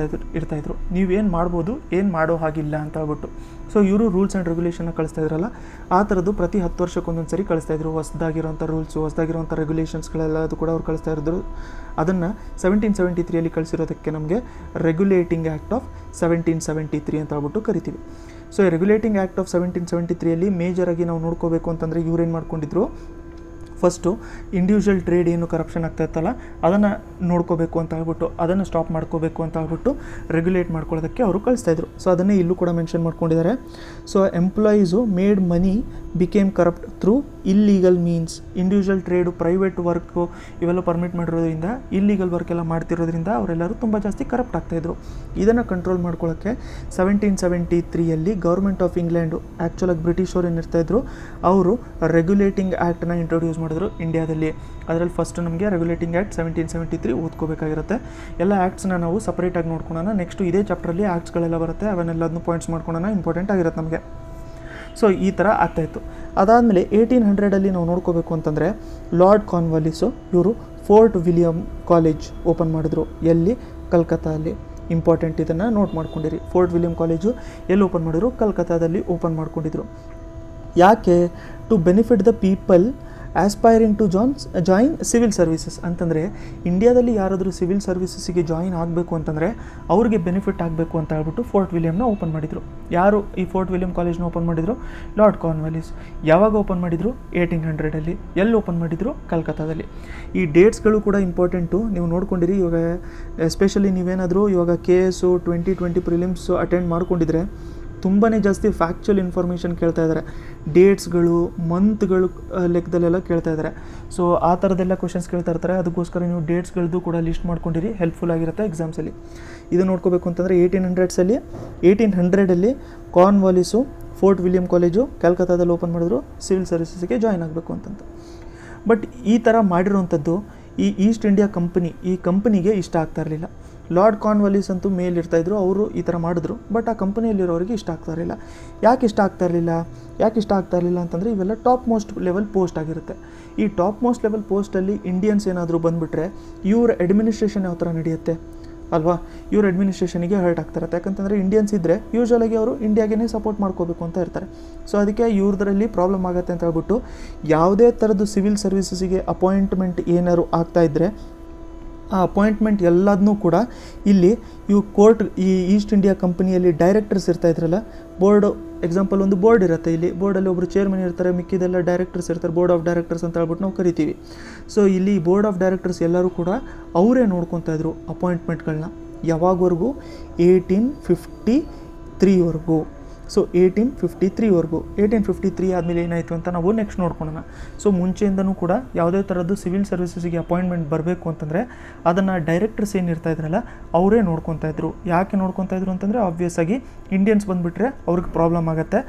ಇರ್ತಾಯಿದ್ರು, ನೀವೇನು ಮಾಡ್ಬೋದು, ಏನು ಮಾಡೋ ಹಾಗಿಲ್ಲ ಅಂತ ಹೇಳ್ಬಿಟ್ಟು. ಸೊ ಇವರು ರೂಲ್ಸ್ ಆ್ಯಂಡ್ ರೆಗ್ಯುಲೇಷನ್ನ ಕಳಿಸ್ತಾ ಇದ್ರಲ್ಲ, ಆ ಥರದ್ದು ಪ್ರತಿ 10 ವರ್ಷಕ್ಕೊಂದೊಂದು ಸರಿ ಕಳಿಸ್ತಾಯಿದ್ರು. ಹೊಸದಾಗಿರೋಂಥ ರೂಲ್ಸು, ಹೊಸದಾಗಿರೋಂಥ ರೆಗ್ಯುಲೇಷನ್ಸ್ಗಳೆಲ್ಲ ಅದು ಕೂಡ ಅವ್ರು ಕಳಿಸ್ತಾ ಇದ್ರು. ಅದನ್ನು 1773 ಕಳಿಸಿರೋದಕ್ಕೆ ನಮಗೆ ರೆಗ್ಯುಲೇಟಿಂಗ್ ಆ್ಯಕ್ಟ್ ಆಫ್ 1773 ಅಂತ ಹೇಳ್ಬಿಟ್ಟು ಕರಿತೀವಿ. ಸೊ ರೆಗ್ಯುಲೇಟಿಂಗ್ ಆ್ಯಕ್ಟ್ ಆಫ್ 1773 ಮೇಜರಾಗಿ ನಾವು ನೋಡ್ಕೋಬೇಕು ಅಂತಂದರೆ ಇವ್ರೇನು ಮಾಡ್ಕೊಂಡಿದ್ರು? ಫಸ್ಟು ಇಂಡಿವಿಜುವಲ್ ಟ್ರೇಡ್ ಏನು ಕರಪ್ಷನ್ ಆಗ್ತಾ ಇತ್ತಲ್ಲ ಅದನ್ನು ನೋಡ್ಕೋಬೇಕು ಅಂತ ಹೇಳ್ಬಿಟ್ಟು, ಅದನ್ನು ಸ್ಟಾಪ್ ಮಾಡ್ಕೋಬೇಕು ಅಂತ ಹೇಳ್ಬಿಟ್ಟು ರೆಗ್ಯುಲೇಟ್ ಮಾಡ್ಕೊಳ್ಳೋದಕ್ಕೆ ಅವರು ಕಳಿಸ್ತಾಯಿದ್ರು. ಸೊ ಅದನ್ನೇ ಇಲ್ಲೂ ಕೂಡ ಮೆನ್ಷನ್ ಮಾಡ್ಕೊಂಡಿದ್ದಾರೆ. So employees made money became corrupt through illegal means. Individual trade, private work ಇವೆಲ್ಲ ಪರ್ಮಿಟ್ ಮಾಡಿರೋದ್ರಿಂದ, ಇಲ್ಲೀಗಲ್ ವರ್ಕ್ ಎಲ್ಲ ಮಾಡ್ತಿರೋದ್ರಿಂದ ಅವರೆಲ್ಲರೂ ತುಂಬ ಜಾಸ್ತಿ ಕರಪ್ಟ್ ಆಗ್ತಾಯಿದ್ರು. ಇದನ್ನು ಕಂಟ್ರೋಲ್ ಮಾಡ್ಕೊಳ್ಳೋಕ್ಕೆ 1773ಯಲ್ಲಿ ಗೌರ್ಮೆಂಟ್ ಆಫ್ ಇಂಗ್ಲೆಂಡು, ಆ್ಯಕ್ಚುಲಾಗಿ ಬ್ರಿಟಿಷರು ಏನಿರ್ತಾಯಿದ್ರು ಅವರು ರೆಗ್ಯುಲೇಟಿಂಗ್ ಆ್ಯಕ್ಟನ್ನ ಇಂಟ್ರೊಡ್ಯೂಸ್ ಮಾಡಿದ್ರು ಇಂಡಿಯಾದಲ್ಲಿ. ಅದರಲ್ಲಿ ಫಸ್ಟ್ ನಮಗೆ ರೆಗ್ಯುಲೇಟಿಂಗ್ ಆ್ಯಕ್ಟ್ 1773 ಓದ್ಕೋಬೇಕಾಗಿರುತ್ತೆ. ಎಲ್ಲ ಆ್ಯಕ್ಟ್ಸ್ನ ನಾವು ಸಪ್ರೇಟಾಗಿ ನೋಡ್ಕೊಳ್ಳೋಣ. ನೆಕ್ಸ್ಟು ಇದೇ ಚಾಪ್ಟ್ರಲ್ಲಿ ಆ್ಯಕ್ಟ್ಸ್ಗಳೆಲ್ಲ ಬರುತ್ತೆ, ಅವನ್ನೆಲ್ಲದನ್ನು ಪಾಯಿಂಟ್ಸ್ ಮಾಡ್ಕೊಳ್ಳೋಣ, ಇಂಪಾರ್ಟೆಂಟ್ ಆಗಿರುತ್ತೆ ನಮಗೆ. ಸೊ ಈ ಥರ ಆಗ್ತಾಯಿತ್ತು. ಅದಾದಮೇಲೆ 1800 ನಾವು ನೋಡ್ಕೋಬೇಕು ಅಂತಂದರೆ ಲಾರ್ಡ್ ಕಾರ್ನ್ವಾಲಿಸು ಇವರು ಫೋರ್ಟ್ ವಿಲಿಯಮ್ ಕಾಲೇಜ್ ಓಪನ್ ಮಾಡಿದ್ರು. ಎಲ್ಲಿ? ಕಲ್ಕತ್ತಾದಲ್ಲಿ. ಇಂಪಾರ್ಟೆಂಟ್, ಇದನ್ನು ನೋಟ್ ಮಾಡ್ಕೊಂಡಿರಿ. ಫೋರ್ಟ್ ವಿಲಿಯಮ್ ಕಾಲೇಜು ಎಲ್ಲಿ ಓಪನ್ ಮಾಡಿದ್ರು? ಕಲ್ಕತ್ತಾದಲ್ಲಿ ಓಪನ್ ಮಾಡ್ಕೊಂಡಿದ್ರು. ಯಾಕೆ? To benefit the people aspiring to join civil services. ಅಂತಂದರೆ ಇಂಡಿಯಾದಲ್ಲಿ ಯಾರಾದರೂ ಸಿವಿಲ್ ಸರ್ವಿಸಸ್ಸಿಗೆ ಜಾಯಿನ್ ಆಗಬೇಕು ಅಂತಂದರೆ ಅವ್ರಿಗೆ ಬೆನಿಫಿಟ್ ಆಗಬೇಕು ಅಂತ ಹೇಳ್ಬಿಟ್ಟು ಫೋರ್ಟ್ ವಿಲಿಯಮ್ನ ಓಪನ್ ಮಾಡಿದರು. ಯಾರು ಈ ಫೋರ್ಟ್ ವಿಲಿಯಮ್ ಕಾಲೇಜ್ನ ಓಪನ್ ಮಾಡಿದರು? Lord Cornwallis. ಯಾವಾಗ ಓಪನ್ ಮಾಡಿದರು? 1800ಅಲ್ಲಿ. ಎಲ್ಲಿ ಓಪನ್ ಮಾಡಿದರು? ಕಲ್ಕತ್ತಾದಲ್ಲಿ. ಈ ಡೇಟ್ಸ್ಗಳು ಕೂಡ ಇಂಪಾರ್ಟೆಂಟು, ನೀವು ನೋಡ್ಕೊಂಡಿರಿ. ಇವಾಗ ಎಸ್ಪೆಷಲಿ ನೀವೇನಾದರೂ ಇವಾಗ KS 2020 ಪ್ರಿಲಿಮ್ಸ್ ಅಟೆಂಡ್ ಮಾಡ್ಕೊಂಡಿದ್ರೆ ತುಂಬಾ ಜಾಸ್ತಿ ಫ್ಯಾಕ್ಚುಯಲ್ ಇನ್ಫಾರ್ಮೇಷನ್ ಕೇಳ್ತಾ ಇದ್ದಾರೆ. ಡೇಟ್ಸ್ಗಳು, ಮಂತ್ಗಳು ಲೆಕ್ಕದಲ್ಲೆಲ್ಲ ಕೇಳ್ತಾ ಇದ್ದಾರೆ. ಸೊ ಆ ಥರದ್ದೆಲ್ಲ ಕ್ವಶನ್ಸ್ ಕೇಳ್ತಾ ಇರ್ತಾರೆ. ಅದಕ್ಕೋಸ್ಕರ ನೀವು ಡೇಟ್ಸ್ಗಳದ್ದು ಕೂಡ ಲಿಸ್ಟ್ ಮಾಡ್ಕೊಂಡಿರಿ, ಹೆಲ್ಪ್ಫುಲ್ ಆಗಿರುತ್ತೆ ಎಕ್ಸಾಮ್ಸಲ್ಲಿ. ಇದು ನೋಡ್ಕೋಬೇಕು ಅಂತಂದರೆ 1800ಅಲ್ಲಿ ಕಾರ್ನ್ವಾಲಿಸು ಫೋರ್ಟ್ ವಿಲಿಯಮ್ ಕಾಲೇಜು ಕಲ್ಕತ್ತಾದಲ್ಲಿ ಓಪನ್ ಮಾಡಿದ್ರು ಸಿವಿಲ್ ಸರ್ವಿಸಸ್ಗೆ ಜಾಯ್ನ್ ಆಗಬೇಕು ಅಂತಂತ. ಬಟ್ ಈ ಥರ ಮಾಡಿರೋವಂಥದ್ದು ಈ ಈಸ್ಟ್ ಇಂಡಿಯಾ ಕಂಪನಿ, ಈ ಕಂಪನಿಗೆ ಇಷ್ಟ ಆಗ್ತಾ ಇರಲಿಲ್ಲ. ಲಾರ್ಡ್ ಕಾರ್ನ್ವಾಲಿಸ್ ಅಂತೂ ಮೇಲಿರ್ತಾಯಿದ್ರು, ಅವರು ಈ ಥರ ಮಾಡಿದ್ರು. ಬಟ್ ಆ ಕಂಪನಿಯಲ್ಲಿರೋರಿಗೆ ಇಷ್ಟ ಆಗ್ತಾ ಇರಲಿಲ್ಲ. ಯಾಕೆ ಇಷ್ಟ ಆಗ್ತಾ ಇರಲಿಲ್ಲ ಅಂತಂದರೆ ಇವೆಲ್ಲ ಟಾಪ್ ಮೋಸ್ಟ್ ಲೆವೆಲ್ ಪೋಸ್ಟ್ ಆಗಿರುತ್ತೆ. ಈ ಟಾಪ್ ಮೋಸ್ಟ್ ಲೆವೆಲ್ ಪೋಸ್ಟಲ್ಲಿ ಇಂಡಿಯನ್ಸ್ ಏನಾದರೂ ಬಂದುಬಿಟ್ರೆ ಇವ್ರ ಅಡ್ಮಿನಿಸ್ಟ್ರೇಷನ್ ಯಾವ ಥರ ನಡೆಯುತ್ತೆ ಅಲ್ವಾ? ಇವ್ರ ಅಡ್ಮಿನಿಸ್ಟ್ರೇಷನಿಗೆ ಹರ್ಟ್ ಆಗ್ತಿರುತ್ತೆ. ಯಾಕಂತಂದರೆ ಇಂಡಿಯನ್ಸ್ ಇದ್ದರೆ ಯೂಶ್ವಲಾಗಿ ಅವರು ಇಂಡಿಯಾಗೆ ಸಪೋರ್ಟ್ ಮಾಡ್ಕೋಬೇಕು ಅಂತ ಇರ್ತಾರೆ. ಸೊ ಅದಕ್ಕೆ ಇವ್ರದ್ರಲ್ಲಿ ಪ್ರಾಬ್ಲಮ್ ಆಗುತ್ತೆ ಅಂತ ಹೇಳ್ಬಿಟ್ಟು ಯಾವುದೇ ಥರದ್ದು ಸಿವಿಲ್ ಸರ್ವಿಸಸ್ಸಿಗೆ ಅಪಾಯಿಂಟ್ಮೆಂಟ್ ಏನಾದ್ರು ಆಗ್ತಾಯಿದ್ರೆ ಆ ಅಪಾಯಿಂಟ್ಮೆಂಟ್ ಎಲ್ಲದನ್ನೂ ಕೂಡ ಇಲ್ಲಿ ಇವು ಕೋರ್ಟ್, ಈ ಈಸ್ಟ್ ಇಂಡಿಯಾ ಕಂಪನಿಯಲ್ಲಿ ಡೈರೆಕ್ಟರ್ಸ್ ಇರ್ತಾಯಿದ್ರಲ್ಲ, ಬೋರ್ಡ್ ಎಕ್ಸಾಂಪಲ್ ಒಂದು ಬೋರ್ಡ್ ಇರುತ್ತೆ. ಇಲ್ಲಿ ಬೋರ್ಡಲ್ಲಿ ಒಬ್ಬರು ಚೇರ್ಮನ್ ಇರ್ತಾರೆ, ಮಿಕ್ಕಿದೆಲ್ಲ ಡೈರೆಕ್ಟರ್ಸ್ ಇರ್ತಾರೆ. ಬೋರ್ಡ್ ಆಫ್ ಡೈರೆಕ್ಟರ್ಸ್ ಅಂತ ಹೇಳ್ಬಿಟ್ಟು ನಾವು ಕರಿತೀವಿ. ಸೊ ಇಲ್ಲಿ ಬೋರ್ಡ್ ಆಫ್ ಡೈರೆಕ್ಟರ್ಸ್ ಎಲ್ಲರೂ ಕೂಡ ಅವರೇ ನೋಡ್ಕೊತಾ ಇದ್ರು ಅಪಾಯಿಂಟ್ಮೆಂಟ್ಗಳನ್ನ. ಯಾವಾಗವರೆಗೂ? 1853ವರೆಗೂ. ಸೊ 1853ವರೆಗೂ. 1853 ಆದಮೇಲೆ ಏನಾಯಿತು ಅಂತ ನಾವು ನೆಕ್ಸ್ಟ್ ನೋಡ್ಕೊಳ್ಳೋಣ. ಸೊ ಮುಂಚೆಯಿಂದನೂ ಕೂಡ ಯಾವುದೇ ಥರದ್ದು ಸಿವಿಲ್ ಸರ್ವಿಸಸ್ಸಿಗೆ ಅಪಾಯಿಂಟ್ಮೆಂಟ್ ಬರಬೇಕು ಅಂತಂದರೆ ಅದನ್ನು ಡೈರೆಕ್ಟರ್ಸ್ ಏನಿರ್ತಾ ಇದ್ರಲ್ಲ ಅವರೇ ನೋಡ್ಕೊತಾ ಇದ್ರು. ಯಾಕೆ ನೋಡ್ಕೊತಾ ಇದ್ರು ಅಂತಂದರೆ ಆಬ್ವಿಯಸ್ ಆಗಿ ಇಂಡಿಯನ್ಸ್ ಬಂದುಬಿಟ್ರೆ ಅವ್ರಿಗೆ ಪ್ರಾಬ್ಲಮ್ ಆಗುತ್ತೆ,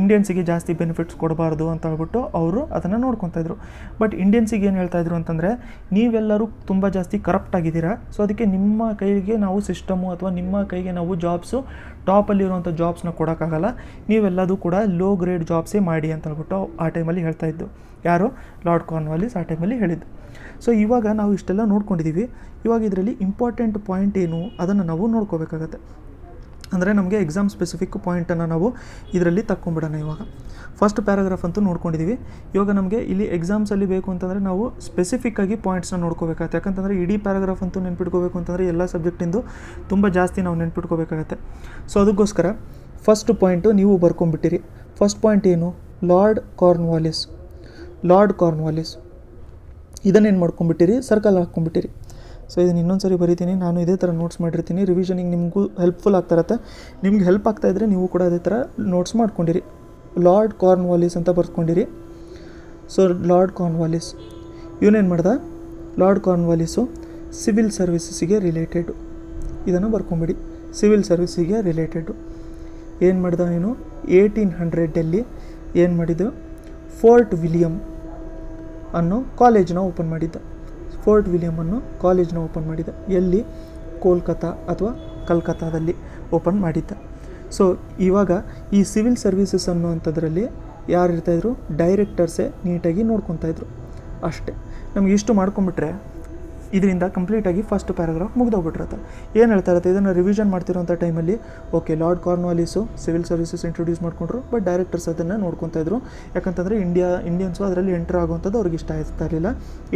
ಇಂಡಿಯನ್ಸಿಗೆ ಜಾಸ್ತಿ ಬೆನಿಫಿಟ್ಸ್ ಕೊಡಬಾರ್ದು ಅಂತ ಹೇಳ್ಬಿಟ್ಟು ಅವರು ಅದನ್ನು ನೋಡ್ಕೊತಾ ಇದ್ರು. ಬಟ್ ಇಂಡಿಯನ್ಸಿಗೆ ಏನು ಹೇಳ್ತಾಯಿದ್ರು ಅಂತಂದರೆ ನೀವೆಲ್ಲರೂ ತುಂಬ ಜಾಸ್ತಿ ಕರಪ್ಟ್ ಆಗಿದ್ದೀರಾ, ಸೊ ಅದಕ್ಕೆ ನಿಮ್ಮ ಕೈಗೆ ನಾವು ಸಿಸ್ಟಮು ಅಥವಾ ನಿಮ್ಮ ಕೈಗೆ ನಾವು ಜಾಬ್ಸು ಟಾಪಲ್ಲಿರುವಂಥ ಜಾಬ್ಸ್ನ ಕೊಡೋಕ್ಕಾಗಲ್ಲ, ನೀವೆಲ್ಲದೂ ಕೂಡ ಲೋ ಗ್ರೇಡ್ ಜಾಬ್ಸೇ ಮಾಡಿ ಅಂತ ಹೇಳ್ಬಿಟ್ಟು ಆ ಟೈಮಲ್ಲಿ ಹೇಳ್ತಾ ಇದ್ದು. ಯಾರು? ಲಾರ್ಡ್ ಕಾರ್ನ್ವಾಲಿಸ್ ಆ ಟೈಮಲ್ಲಿ ಹೇಳಿದ್ದು. ಸೊ ಇವಾಗ ನಾವು ಇಷ್ಟೆಲ್ಲ ನೋಡ್ಕೊಂಡಿದ್ದೀವಿ. ಇವಾಗ ಇದರಲ್ಲಿ ಇಂಪಾರ್ಟೆಂಟ್ ಪಾಯಿಂಟ್ ಏನು ಅದನ್ನು ನಾವು ನೋಡ್ಕೋಬೇಕಾಗತ್ತೆ. ಅಂದರೆ ನಮಗೆ ಎಕ್ಸಾಮ್ ಸ್ಪೆಸಿಫಿಕ್ ಪಾಯಿಂಟನ್ನು ನಾವು ಇದರಲ್ಲಿ ತಕ್ಕೊಂಬಿಡೋಣ. ಇವಾಗ ಫಸ್ಟ್ ಪ್ಯಾರಾಗ್ರಾಫ್ ಅಂತೂ ನೋಡ್ಕೊಂಡಿದ್ದೀವಿ. ಇವಾಗ ನಮಗೆ ಇಲ್ಲಿ ಎಕ್ಸಾಮ್ಸಲ್ಲಿ ಬೇಕು ಅಂತಂದರೆ ನಾವು ಸ್ಪೆಸಿಫಿಕ್ಕಾಗಿ ಪಾಯಿಂಟ್ಸ್ನ ನೋಡ್ಕೋಬೇಕಾಗತ್ತೆ. ಯಾಕಂತಂದರೆ ಇಡೀ ಪ್ಯಾರಾಗ್ರಾಫ್ ಅಂತೂ ನೆನ್ಪಿಟ್ಕೋಬೇಕು ಅಂತಂದರೆ ಎಲ್ಲ ಸಬ್ಜೆಕ್ಟಿಂದು ತುಂಬ ಜಾಸ್ತಿ ನಾವು ನೆನ್ಪಿಟ್ಕೋಬೇಕಾಗತ್ತೆ. ಸೊ ಅದಕ್ಕೋಸ್ಕರ ಫಸ್ಟ್ ಪಾಯಿಂಟು ನೀವು ಬರ್ಕೊಂಬಿಟ್ಟಿರಿ. ಫಸ್ಟ್ ಪಾಯಿಂಟ್ ಏನು? ಲಾರ್ಡ್ ಕಾರ್ನ್ವಾಲಿಸ್ ಇದನ್ನೇನು ಮಾಡ್ಕೊಂಬಿಟ್ಟಿರಿ? ಸರ್ಕಲ್ ಹಾಕ್ಕೊಂಬಿಟ್ಟಿರಿ. ಸೊ ಇದನ್ನು ಇನ್ನೊಂದು ಸರಿ ಬರೀತೀನಿ. ನಾನು ಇದೇ ಥರ ನೋಟ್ಸ್ ಮಾಡಿರ್ತೀನಿ. ರಿವಿಷನಿಗೆ ನಿಮಗೂ ಹೆಲ್ಪ್ಫುಲ್ ಆಗ್ತಾ ಇರುತ್ತೆ. ನಿಮ್ಗೆ ಹೆಲ್ಪ್ ಆಗ್ತಾಯಿದ್ರೆ ನೀವು ಕೂಡ ಅದೇ ಥರ ನೋಟ್ಸ್ ಮಾಡ್ಕೊಂಡಿರಿ. ಲಾರ್ಡ್ ಕಾರ್ನ್ವಾಲಿಸ್ ಅಂತ ಬರ್ಕೊಂಡಿರಿ. ಸೊ ಲಾರ್ಡ್ ಕಾರ್ನ್ವಾಲಿಸ್ ಇವನೇನು ಮಾಡ್ದ? ಲಾರ್ಡ್ ಕಾರ್ನ್ವಾಲಿಸು ಸಿವಿಲ್ ಸರ್ವಿಸಸ್ಸಿಗೆ ರಿಲೇಟೆಡು. ಇದನ್ನು ಬರ್ಕೊಂಬಿಡಿ. ಸಿವಿಲ್ ಸರ್ವಿಸಿಗೆ ರಿಲೇಟೆಡು ಏನು ಮಾಡ್ದ ನೀನು? 1800 ಏನು ಮಾಡಿದ್ದು? ಫೋರ್ಟ್ ವಿಲಿಯಮ್ ಅನ್ನೋ ಕಾಲೇಜನ್ನ ಓಪನ್ ಮಾಡಿದ್ದ. ಫೋರ್ಟ್ ವಿಲಿಯಮ್ ಅನ್ನೋ ಕಾಲೇಜನ್ನ ಓಪನ್ ಮಾಡಿದ್ದ. ಎಲ್ಲಿ? ಕೋಲ್ಕತ್ತಾ ಅಥವಾ ಕಲ್ಕತ್ತಾದಲ್ಲಿ ಓಪನ್ ಮಾಡಿದ್ದ. ಸೊ ಇವಾಗ ಈ ಸಿವಿಲ್ ಸರ್ವಿಸಸ್ ಅನ್ನೋವಂಥದ್ರಲ್ಲಿ ಯಾರು ಇರ್ತಾಯಿದ್ರು? ಡೈರೆಕ್ಟರ್ಸೇ ನೀಟಾಗಿ ನೋಡ್ಕೊತಾಯಿದ್ರು. ಅಷ್ಟೇ. ನಮಗೆ ಇಷ್ಟು ಮಾಡ್ಕೊಂಬಿಟ್ರೆ ಇದರಿಂದ ಕಂಪ್ಲೀಟಾಗಿ ಫಸ್ಟ್ ಪ್ಯಾರಾಗ್ರಾಫ್ ಮುಗಿದೋಗ್ಬಿಟ್ಟಿರುತ್ತೆ. ಏನು ಹೇಳ್ತಾ ಇರುತ್ತೆ, ಇದನ್ನು ರಿವಿಷನ್ ಮಾಡ್ತಿರೋಂಥ ಟೈಮಲ್ಲಿ okay lord Cornwallis civil services introduce ಮಾಡಿಕೊಂಡ್ರು, ಬಟ್ ಡೈರೆಕ್ಟರ್ಸ್ ಅದನ್ನು ನೋಡ್ಕೊತಾ ಇದ್ರು. ಯಾಕಂತಂದರೆ ಇಂಡಿಯನ್ಸು ಅದರಲ್ಲಿ ಎಂಟರ್ ಆಗುವಂಥದ್ದು ಅವ್ರಿಗೆ ಇಷ್ಟ ಆಗ್ತಾ ಇರಲಿಲ್ಲ.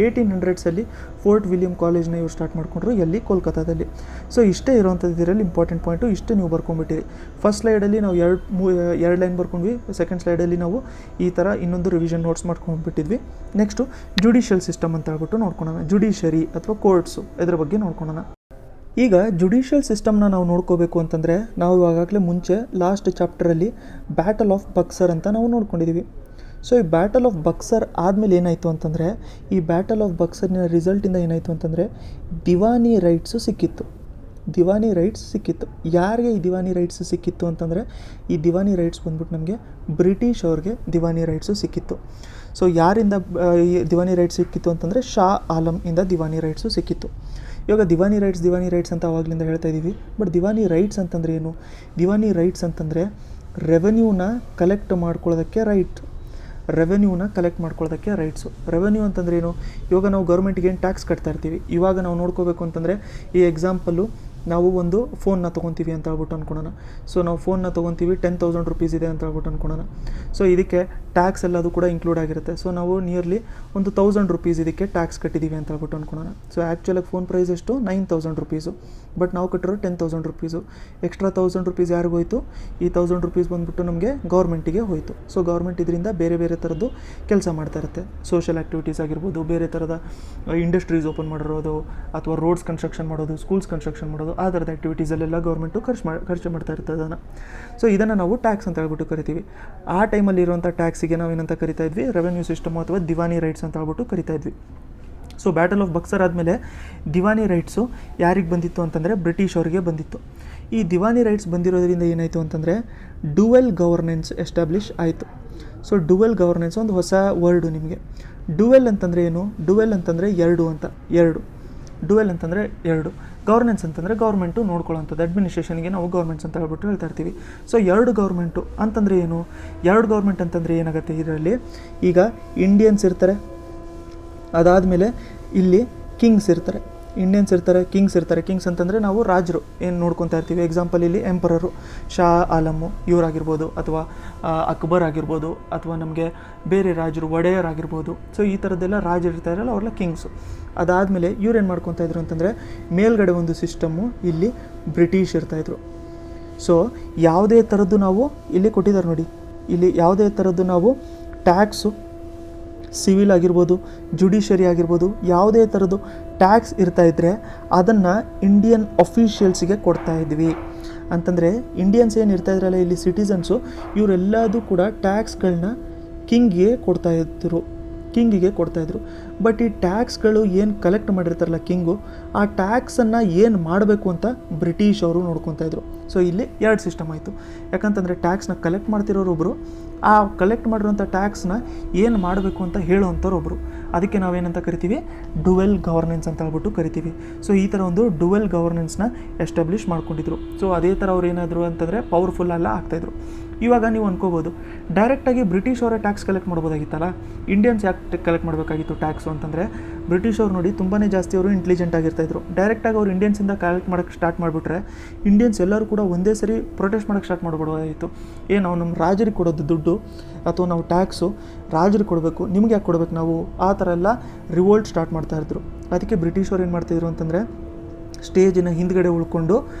1800s ಫೋರ್ಟ್ ವಿಲಿಯಂ ಕಾಲೇಜ್ನ ಇವ್ರು ಸ್ಟಾರ್ಟ್ ಮಾಡಿಕೊಂಡ್ರು, ಎಲ್ಲಿ ಕೋಲ್ಕತ್ತಾದಲ್ಲಿ. ಸೊ ಇಷ್ಟೇ ಇರೋವಂಥದ್ದು ಇದರಲ್ಲಿ ಇಂಪಾರ್ಟೆಂಟ್ ಪಾಯಿಂಟು, ಇಷ್ಟು ನೀವು ಬರ್ಕೊಂಡ್ಬಿಟ್ಟಿರಿ. ಫಸ್ಟ್ ಸ್ಲೈಡಲ್ಲಿ ನಾವು ಎರಡು ಲೈನ್ ಬರ್ಕೊಂಡ್ವಿ, ಸೆಕೆಂಡ್ ಸ್ಲೈಡಲ್ಲಿ ನಾವು ಈ ಥರ ಇನ್ನೊಂದು ರಿವಿಷನ್ ನೋಟ್ಸ್ ಮಾಡ್ಕೊಂಡ್ಬಿಟ್ಟಿದ್ವಿ. ನೆಕ್ಸ್ಟು ಜುಡಿಷಿಯಲ್ ಸಿಸ್ಟಮ್ ಅಂತ ಹೇಳ್ಬಿಟ್ಟು ನೋಡ್ಕೊಳ್ಳೋಣ, ಜುಡಿಷರಿ ಅಥವಾ ಕೋರ್ಟ್ಸು ಇದ್ರ ಬಗ್ಗೆ ನೋಡ್ಕೊಳ್ಳೋಣ. ಈಗ ಜುಡಿಷಿಯಲ್ ಸಿಸ್ಟಮ್ನ ನಾವು ನೋಡ್ಕೋಬೇಕು ಅಂತಂದರೆ ನಾವು ಇವಾಗಲೇ ಮುಂಚೆ ಲಾಸ್ಟ್ ಚಾಪ್ಟರಲ್ಲಿ ಬ್ಯಾಟಲ್ ಆಫ್ ಬಕ್ಸರ್ ಅಂತ ನಾವು ನೋಡ್ಕೊಂಡಿದ್ದೀವಿ. ಸೊ ಈ ಬ್ಯಾಟಲ್ ಆಫ್ ಬಕ್ಸರ್ ಆದಮೇಲೆ ಏನಾಯಿತು ಅಂತಂದರೆ, ಈ ಬ್ಯಾಟಲ್ ಆಫ್ ಬಕ್ಸರ್ನ ರಿಸಲ್ಟಿಂದ ಏನಾಯಿತು ಅಂತಂದರೆ ದಿವಾನಿ ರೈಟ್ಸು ಸಿಕ್ಕಿತ್ತು. ದಿವಾನಿ ರೈಟ್ಸ್ ಸಿಕ್ಕಿತ್ತು. ಯಾರಿಗೆ ಈ ದಿವಾನಿ ರೈಟ್ಸ್ ಸಿಕ್ಕಿತ್ತು ಅಂತಂದರೆ, ಈ ದಿವಾನಿ ರೈಟ್ಸ್ ಬಂದ್ಬಿಟ್ಟು ನಮಗೆ ಬ್ರಿಟಿಷ್ ಅವ್ರಿಗೆ ದಿವಾನಿ ರೈಟ್ಸು ಸಿಕ್ಕಿತ್ತು. ಸೊ ಯಾರಿಂದ ಈ ದಿವಾನಿ ರೈಟ್ಸ್ ಸಿಕ್ಕಿತ್ತು ಅಂತಂದರೆ ಶಾ ಆಲಂ ಇಂದ ದಿವಾನಿ ರೈಟ್ಸು ಸಿಕ್ಕಿತ್ತು. ಇವಾಗ ದಿವಾನಿ ರೈಟ್ಸ್ ಅಂತ ಆವಾಗಲಿಂದ ಹೇಳ್ತಾ ಇದ್ದೀವಿ. ಬಟ್ ದಿವಾನಿ ರೈಟ್ಸ್ ಅಂತಂದರೆ ಏನು? ದಿವಾನಿ ರೈಟ್ಸ್ ಅಂತಂದರೆ ರೆವೆನ್ಯೂನ ಕಲೆಕ್ಟ್ ಮಾಡ್ಕೊಳ್ಳೋದಕ್ಕೆ ರೈಟ್, ರೆವೆನ್ಯೂನ ಕಲೆಕ್ಟ್ ಮಾಡ್ಕೊಳ್ಳೋದಕ್ಕೆ ರೈಟ್ಸು. ರೆವೆನ್ಯೂ ಅಂತಂದ್ರೆ ಏನು? ಇವಾಗ ನಾವು ಗೌರ್ಮೆಂಟಿಗೆ ಏನು ಟ್ಯಾಕ್ಸ್ ಕಟ್ತಾ ಇರ್ತೀವಿ. ಇವಾಗ ನಾವು ನೋಡ್ಕೋಬೇಕು ಅಂತಂದರೆ ಈ ಎಕ್ಸಾಂಪಲ್ಲು, ನಾವು ಒಂದು ಫೋನ್ನ ತೊಗೊತೀವಿ ಅಂತ ಹೇಳ್ಬಿಟ್ಟು ಅಂದ್ಕೊಳೋಣ. ಸೊ ನಾವು ಫೋನ್ನ ತೊಗೊತೀವಿ, 10,000 rupees ಇದೆ ಅಂತ ಹೇಳ್ಬಿಟ್ಟು ಅಂದ್ಕೊಳೋಣ. ಸೊ ಇದಕ್ಕೆ ಟ್ಯಾಕ್ಸ್ ಎಲ್ಲದು ಕೂಡ ಇನ್ಕ್ಲೂಡ್ ಆಗಿರುತ್ತೆ. ಸೊ ನಾವು ನಿಯರ್ಲಿ ಒಂದು 1,000 rupees ಇದಕ್ಕೆ ಟ್ಯಾಕ್ಸ್ ಕಟ್ಟಿದ್ದೀವಿ ಅಂತ ಹೇಳ್ಬಿಟ್ಟು ಅಂದ್ಕೊಳೋಣ. ಸೊ ಆ್ಯಕ್ಚುಲಾಗಿ ಫೋನ್ ಪ್ರೈಸ್ ಎಷ್ಟು? 9,000 rupees. ಬಟ್ ನಾವು ಕಟ್ಟಿರೋ 10,000 rupees. ಎಕ್ಸ್ಟ್ರಾ 1,000 rupees ಯಾರಿಗೂ ಹೋಯಿತು? ಈ 1,000 rupees ಬಂದುಬಿಟ್ಟು ನಮಗೆ ಗೌರ್ಮೆಂಟಿಗೆ ಹೋಯಿತು. ಸೊ ಗೌರ್ಮೆಂಟ್ ಇದರಿಂದ ಬೇರೆ ಬೇರೆ ಥರದ್ದು ಕೆಲಸ ಮಾಡ್ತಾ ಇರುತ್ತೆ. ಸೋಷಲ್ ಆ್ಯಕ್ಟಿವಿಟೀಸ್ ಆಗಿರ್ಬೋದು, ಬೇರೆ ಥರದ ಇಂಡಸ್ಟ್ರೀಸ್ ಓಪನ್ ಮಾಡಿರೋದು, ಅಥವಾ ರೋಡ್ಸ್ ಕನ್ಸ್ಟ್ರಕ್ಷನ್ ಮಾಡೋದು, ಸ್ಕೂಲ್ಸ್ ಕನ್ಸ್ಟ್ರಕ್ಷನ್ ಮಾಡೋದು, ಆ ಥರದ ಆ್ಯಕ್ಟಿವಿಟೀಸಲ್ಲೆಲ್ಲ ಗೌರ್ಮೆಂಟು ಖರ್ಚು ಮಾಡ್ತಾ ಇರ್ತದೆ ಅದನ್ನು. ಸೊ ಇದನ್ನು ನಾವು ಟ್ಯಾಕ್ಸ್ ಅಂತ ಹೇಳ್ಬಿಟ್ಟು ಕರಿತೀವಿ. ಆ ಟೈಮಲ್ಲಿ ಇರುವಂಥ ಟ್ಯಾಕ್ಸಿಗೆ ನಾವೇನಂತ ಕರಿತಾ ಇದ್ವಿ? ರೆವೆನ್ಯೂ ಸಿಸ್ಟಮು ಅಥವಾ ದಿವಾನಿ ರೈಟ್ಸ್ ಅಂತ ಹೇಳ್ಬಿಟ್ಟು ಕರಿತಾ ಇದ್ವಿ. ಸೊ ಬ್ಯಾಟಲ್ ಆಫ್ ಬಕ್ಸರ್ ಆದಮೇಲೆ ದಿವಾನಿ ರೈಟ್ಸು ಯಾರಿಗೆ ಬಂದಿತ್ತು ಅಂತಂದರೆ ಬ್ರಿಟಿಷ್ ಅವರಿಗೆ ಬಂದಿತ್ತು. ಈ ದಿವಾನಿ ರೈಟ್ಸ್ ಬಂದಿರೋದ್ರಿಂದ ಏನಾಯಿತು ಅಂತಂದರೆ ಡುವೆಲ್ ಗವರ್ನೆನ್ಸ್ ಎಸ್ಟಾಬ್ಲಿಷ್ ಆಯಿತು. ಸೊ ಡುವೆಲ್ ಗವರ್ನೆನ್ಸ್ ಒಂದು ಹೊಸ ವರ್ಡು ನಿಮಗೆ. ಡುವೆಲ್ ಅಂತಂದರೆ ಏನು? ಡುವೆಲ್ ಅಂತಂದರೆ ಎರಡು ಅಂತ, ಎರಡು. ಡುವೆಲ್ ಅಂತಂದರೆ ಎರಡು. ಗವರ್ನೆನ್ಸ್ ಅಂತಂದರೆ ಗೌರ್ಮೆಂಟು ನೋಡ್ಕೊಳ್ಳೋಂಥದ್ದು, ಅಡ್ಮಿನಿಸ್ಟ್ರೇಷನ್ಗೆ ನಾವು ಗೌರ್ಮೆಂಟ್ಸ್ ಅಂತ ಹೇಳ್ಬಿಟ್ಟು ಹೇಳ್ತಾ ಇರ್ತೀವಿ. ಸೊ ಎರಡು ಗೌರ್ಮೆಂಟು ಅಂತಂದರೆ ಏನು? ಎರಡು ಗೌರ್ಮೆಂಟ್ ಅಂತಂದರೆ ಏನಾಗುತ್ತೆ ಇದರಲ್ಲಿ? ಈಗ ಇಂಡಿಯನ್ಸ್ ಇರ್ತಾರೆ, ಅದಾದಮೇಲೆ ಇಲ್ಲಿ ಕಿಂಗ್ಸ್ ಇರ್ತಾರೆ, ಇಂಡಿಯನ್ಸ್ ಇರ್ತಾರೆ, ಕಿಂಗ್ಸ್ ಇರ್ತಾರೆ. ಕಿಂಗ್ಸ್ ಅಂತಂದರೆ ನಾವು ರಾಜರು ಏನು ನೋಡ್ಕೊತಾ ಇರ್ತೀವಿ. ಎಕ್ಸಾಂಪಲ್ ಇಲ್ಲಿ ಎಂಪರರು ಶಾ ಆಲಮ್ಮು ಇವರಾಗಿರ್ಬೋದು, ಅಥವಾ ಅಕ್ಬರ್ ಆಗಿರ್ಬೋದು, ಅಥವಾ ನಮಗೆ ಬೇರೆ ರಾಜರು ಒಡೆಯರ್ ಆಗಿರ್ಬೋದು. ಸೊ ಈ ಥರದ್ದೆಲ್ಲ ರಾಜರು ಇರ್ತಾರಲ್ಲ ಅವರೆಲ್ಲ ಕಿಂಗ್ಸು. ಅದಾದಮೇಲೆ ಇವ್ರು ಏನು ಮಾಡ್ಕೊತಾ ಇದ್ರು ಅಂತಂದರೆ ಮೇಲ್ಗಡೆ ಒಂದು ಸಿಸ್ಟಮ್ಮು ಇಲ್ಲಿ ಬ್ರಿಟಿಷ್ ಇರ್ತಾಯಿದ್ರು. ಸೊ ಯಾವುದೇ ಥರದ್ದು ನಾವು ಇಲ್ಲಿ ಕೊಟ್ಟಿದ್ದಾರೆ ನೋಡಿ, ಇಲ್ಲಿ ಯಾವುದೇ ಥರದ್ದು ನಾವು ಟ್ಯಾಕ್ಸು, ಸಿವಿಲ್ ಆಗಿರ್ಬೋದು, ಜುಡಿಷರಿ ಆಗಿರ್ಬೋದು, ಯಾವುದೇ ಥರದ್ದು ಟ್ಯಾಕ್ಸ್ ಇರ್ತಾಯಿದ್ರೆ ಅದನ್ನು ಇಂಡಿಯನ್ ಅಫಿಷಿಯಲ್ಸಿಗೆ ಕೊಡ್ತಾ ಇದ್ವಿ. ಅಂತಂದರೆ ಇಂಡಿಯನ್ಸ್ ಏನು ಇರ್ತಾಯಿದ್ರಲ್ಲ ಇಲ್ಲಿ ಸಿಟಿಸನ್ಸು, ಇವರೆಲ್ಲದೂ ಕೂಡ ಟ್ಯಾಕ್ಸ್ಗಳನ್ನ ಕಿಂಗಿಗೆ ಕೊಡ್ತಾಯಿದ್ರು. ಬಟ್ ಈ ಟ್ಯಾಕ್ಸ್ಗಳು ಏನು ಕಲೆಕ್ಟ್ ಮಾಡಿರ್ತಾರಲ್ಲ ಕಿಂಗು, ಆ ಟ್ಯಾಕ್ಸನ್ನು ಏನು ಮಾಡಬೇಕು ಅಂತ ಬ್ರಿಟಿಷ್ ಅವರು ನೋಡ್ಕೊತಾಯಿದ್ರು. ಸೊ ಇಲ್ಲಿ ಎರಡು ಸಿಸ್ಟಮ್ ಆಯಿತು. ಯಾಕಂತಂದರೆ ಟ್ಯಾಕ್ಸ್ನ ಕಲೆಕ್ಟ್ ಮಾಡ್ತಿರೋರೊಬ್ಬರು, ಆ ಕಲೆಕ್ಟ್ ಮಾಡಿರೋಂಥ ಟ್ಯಾಕ್ಸ್ನ ಏನು ಮಾಡಬೇಕು ಅಂತ ಹೇಳೋವಂಥವ್ರೊಬ್ಬರು. ಅದಕ್ಕೆ ನಾವೇನಂತ ಕರಿತೀವಿ? ಡುವೆಲ್ ಗವರ್ನೆನ್ಸ್ ಅಂತ ಹೇಳ್ಬಿಟ್ಟು ಕರಿತೀವಿ. ಸೊ ಈ ಥರ ಒಂದು ಡುವೆಲ್ ಗವರ್ನೆನ್ಸ್ನ ಎಸ್ಟಾಬ್ಲಿಷ್ ಮಾಡ್ಕೊಂಡಿದ್ರು. ಸೊ ಅದೇ ಥರ ಅವ್ರು ಏನಾದರು ಅಂತಂದರೆ ಪವರ್ಫುಲ್ ಎಲ್ಲ ಆಗ್ತಾಯಿದ್ರು. ಇವಾಗ ನೀವು ಅನ್ಕೋಬೋದು, ಡೈರೆಕ್ಟಾಗಿ ಬ್ರಿಟಿಷ್ ಅವರೇ ಟ್ಯಾಕ್ಸ್ ಕಲೆಕ್ಟ್ ಮಾಡ್ಬೋದಾಗಿತ್ತಲ್ಲ, ಇಂಡಿಯನ್ಸ್ ಯಾಕೆ ಕಲೆಕ್ಟ್ ಮಾಡಬೇಕಾಗಿತ್ತು ಟ್ಯಾಕ್ಸು ಅಂತಂದರೆ, ಬ್ರಿಟಿಷ್ ಅವ್ರು ನೋಡಿ ತುಂಬಾ ಜಾಸ್ತಿ ಅವರು ಇಂಟೆಲಿಜೆಂಟ್ ಆಗಿರ್ತಾಯಿದ್ರು. ಡೈರೆಕ್ಟಾಗಿ ಅವ್ರು ಇಂಡಿಯನ್ಸಿಂದ ಕಲೆಕ್ಟ್ ಮಾಡೋಕ್ಕೆ ಸ್ಟಾರ್ಟ್ ಮಾಡಿಬಿಟ್ರೆ ಇಂಡಿಯನ್ಸ್ ಎಲ್ಲರೂ ಕೂಡ ಒಂದೇ ಸರಿ ಪ್ರೊಟೆಸ್ಟ್ ಮಾಡೋಕ್ಕೆ ಸ್ಟಾರ್ಟ್ ಮಾಡ್ಬೋದಾಗಿತ್ತು. ನಾವು ನಮ್ಮ ರಾಜರಿಗೆ ಕೊಡೋದು ದುಡ್ಡು ಅಥವಾ ನಾವು ಟ್ಯಾಕ್ಸು ರಾಜರಿಗೆ ಕೊಡಬೇಕು, ನಿಮ್ಗೆ ಯಾಕೆ ಕೊಡಬೇಕು ನಾವು, ಆ ಥರ ಎಲ್ಲ ರಿವೋಲ್ಟ್ ಸ್ಟಾರ್ಟ್ ಮಾಡ್ತಾಯಿದ್ರು. ಅದಕ್ಕೆ ಬ್ರಿಟಿಷವ್ರು ಏನು ಮಾಡ್ತಾಯಿದ್ರು ಅಂತಂದರೆ ಸ್ಟೇಜಿನ ಹಿಂದ್ಗಡೆ ಉಳ್ಕೊಂಡು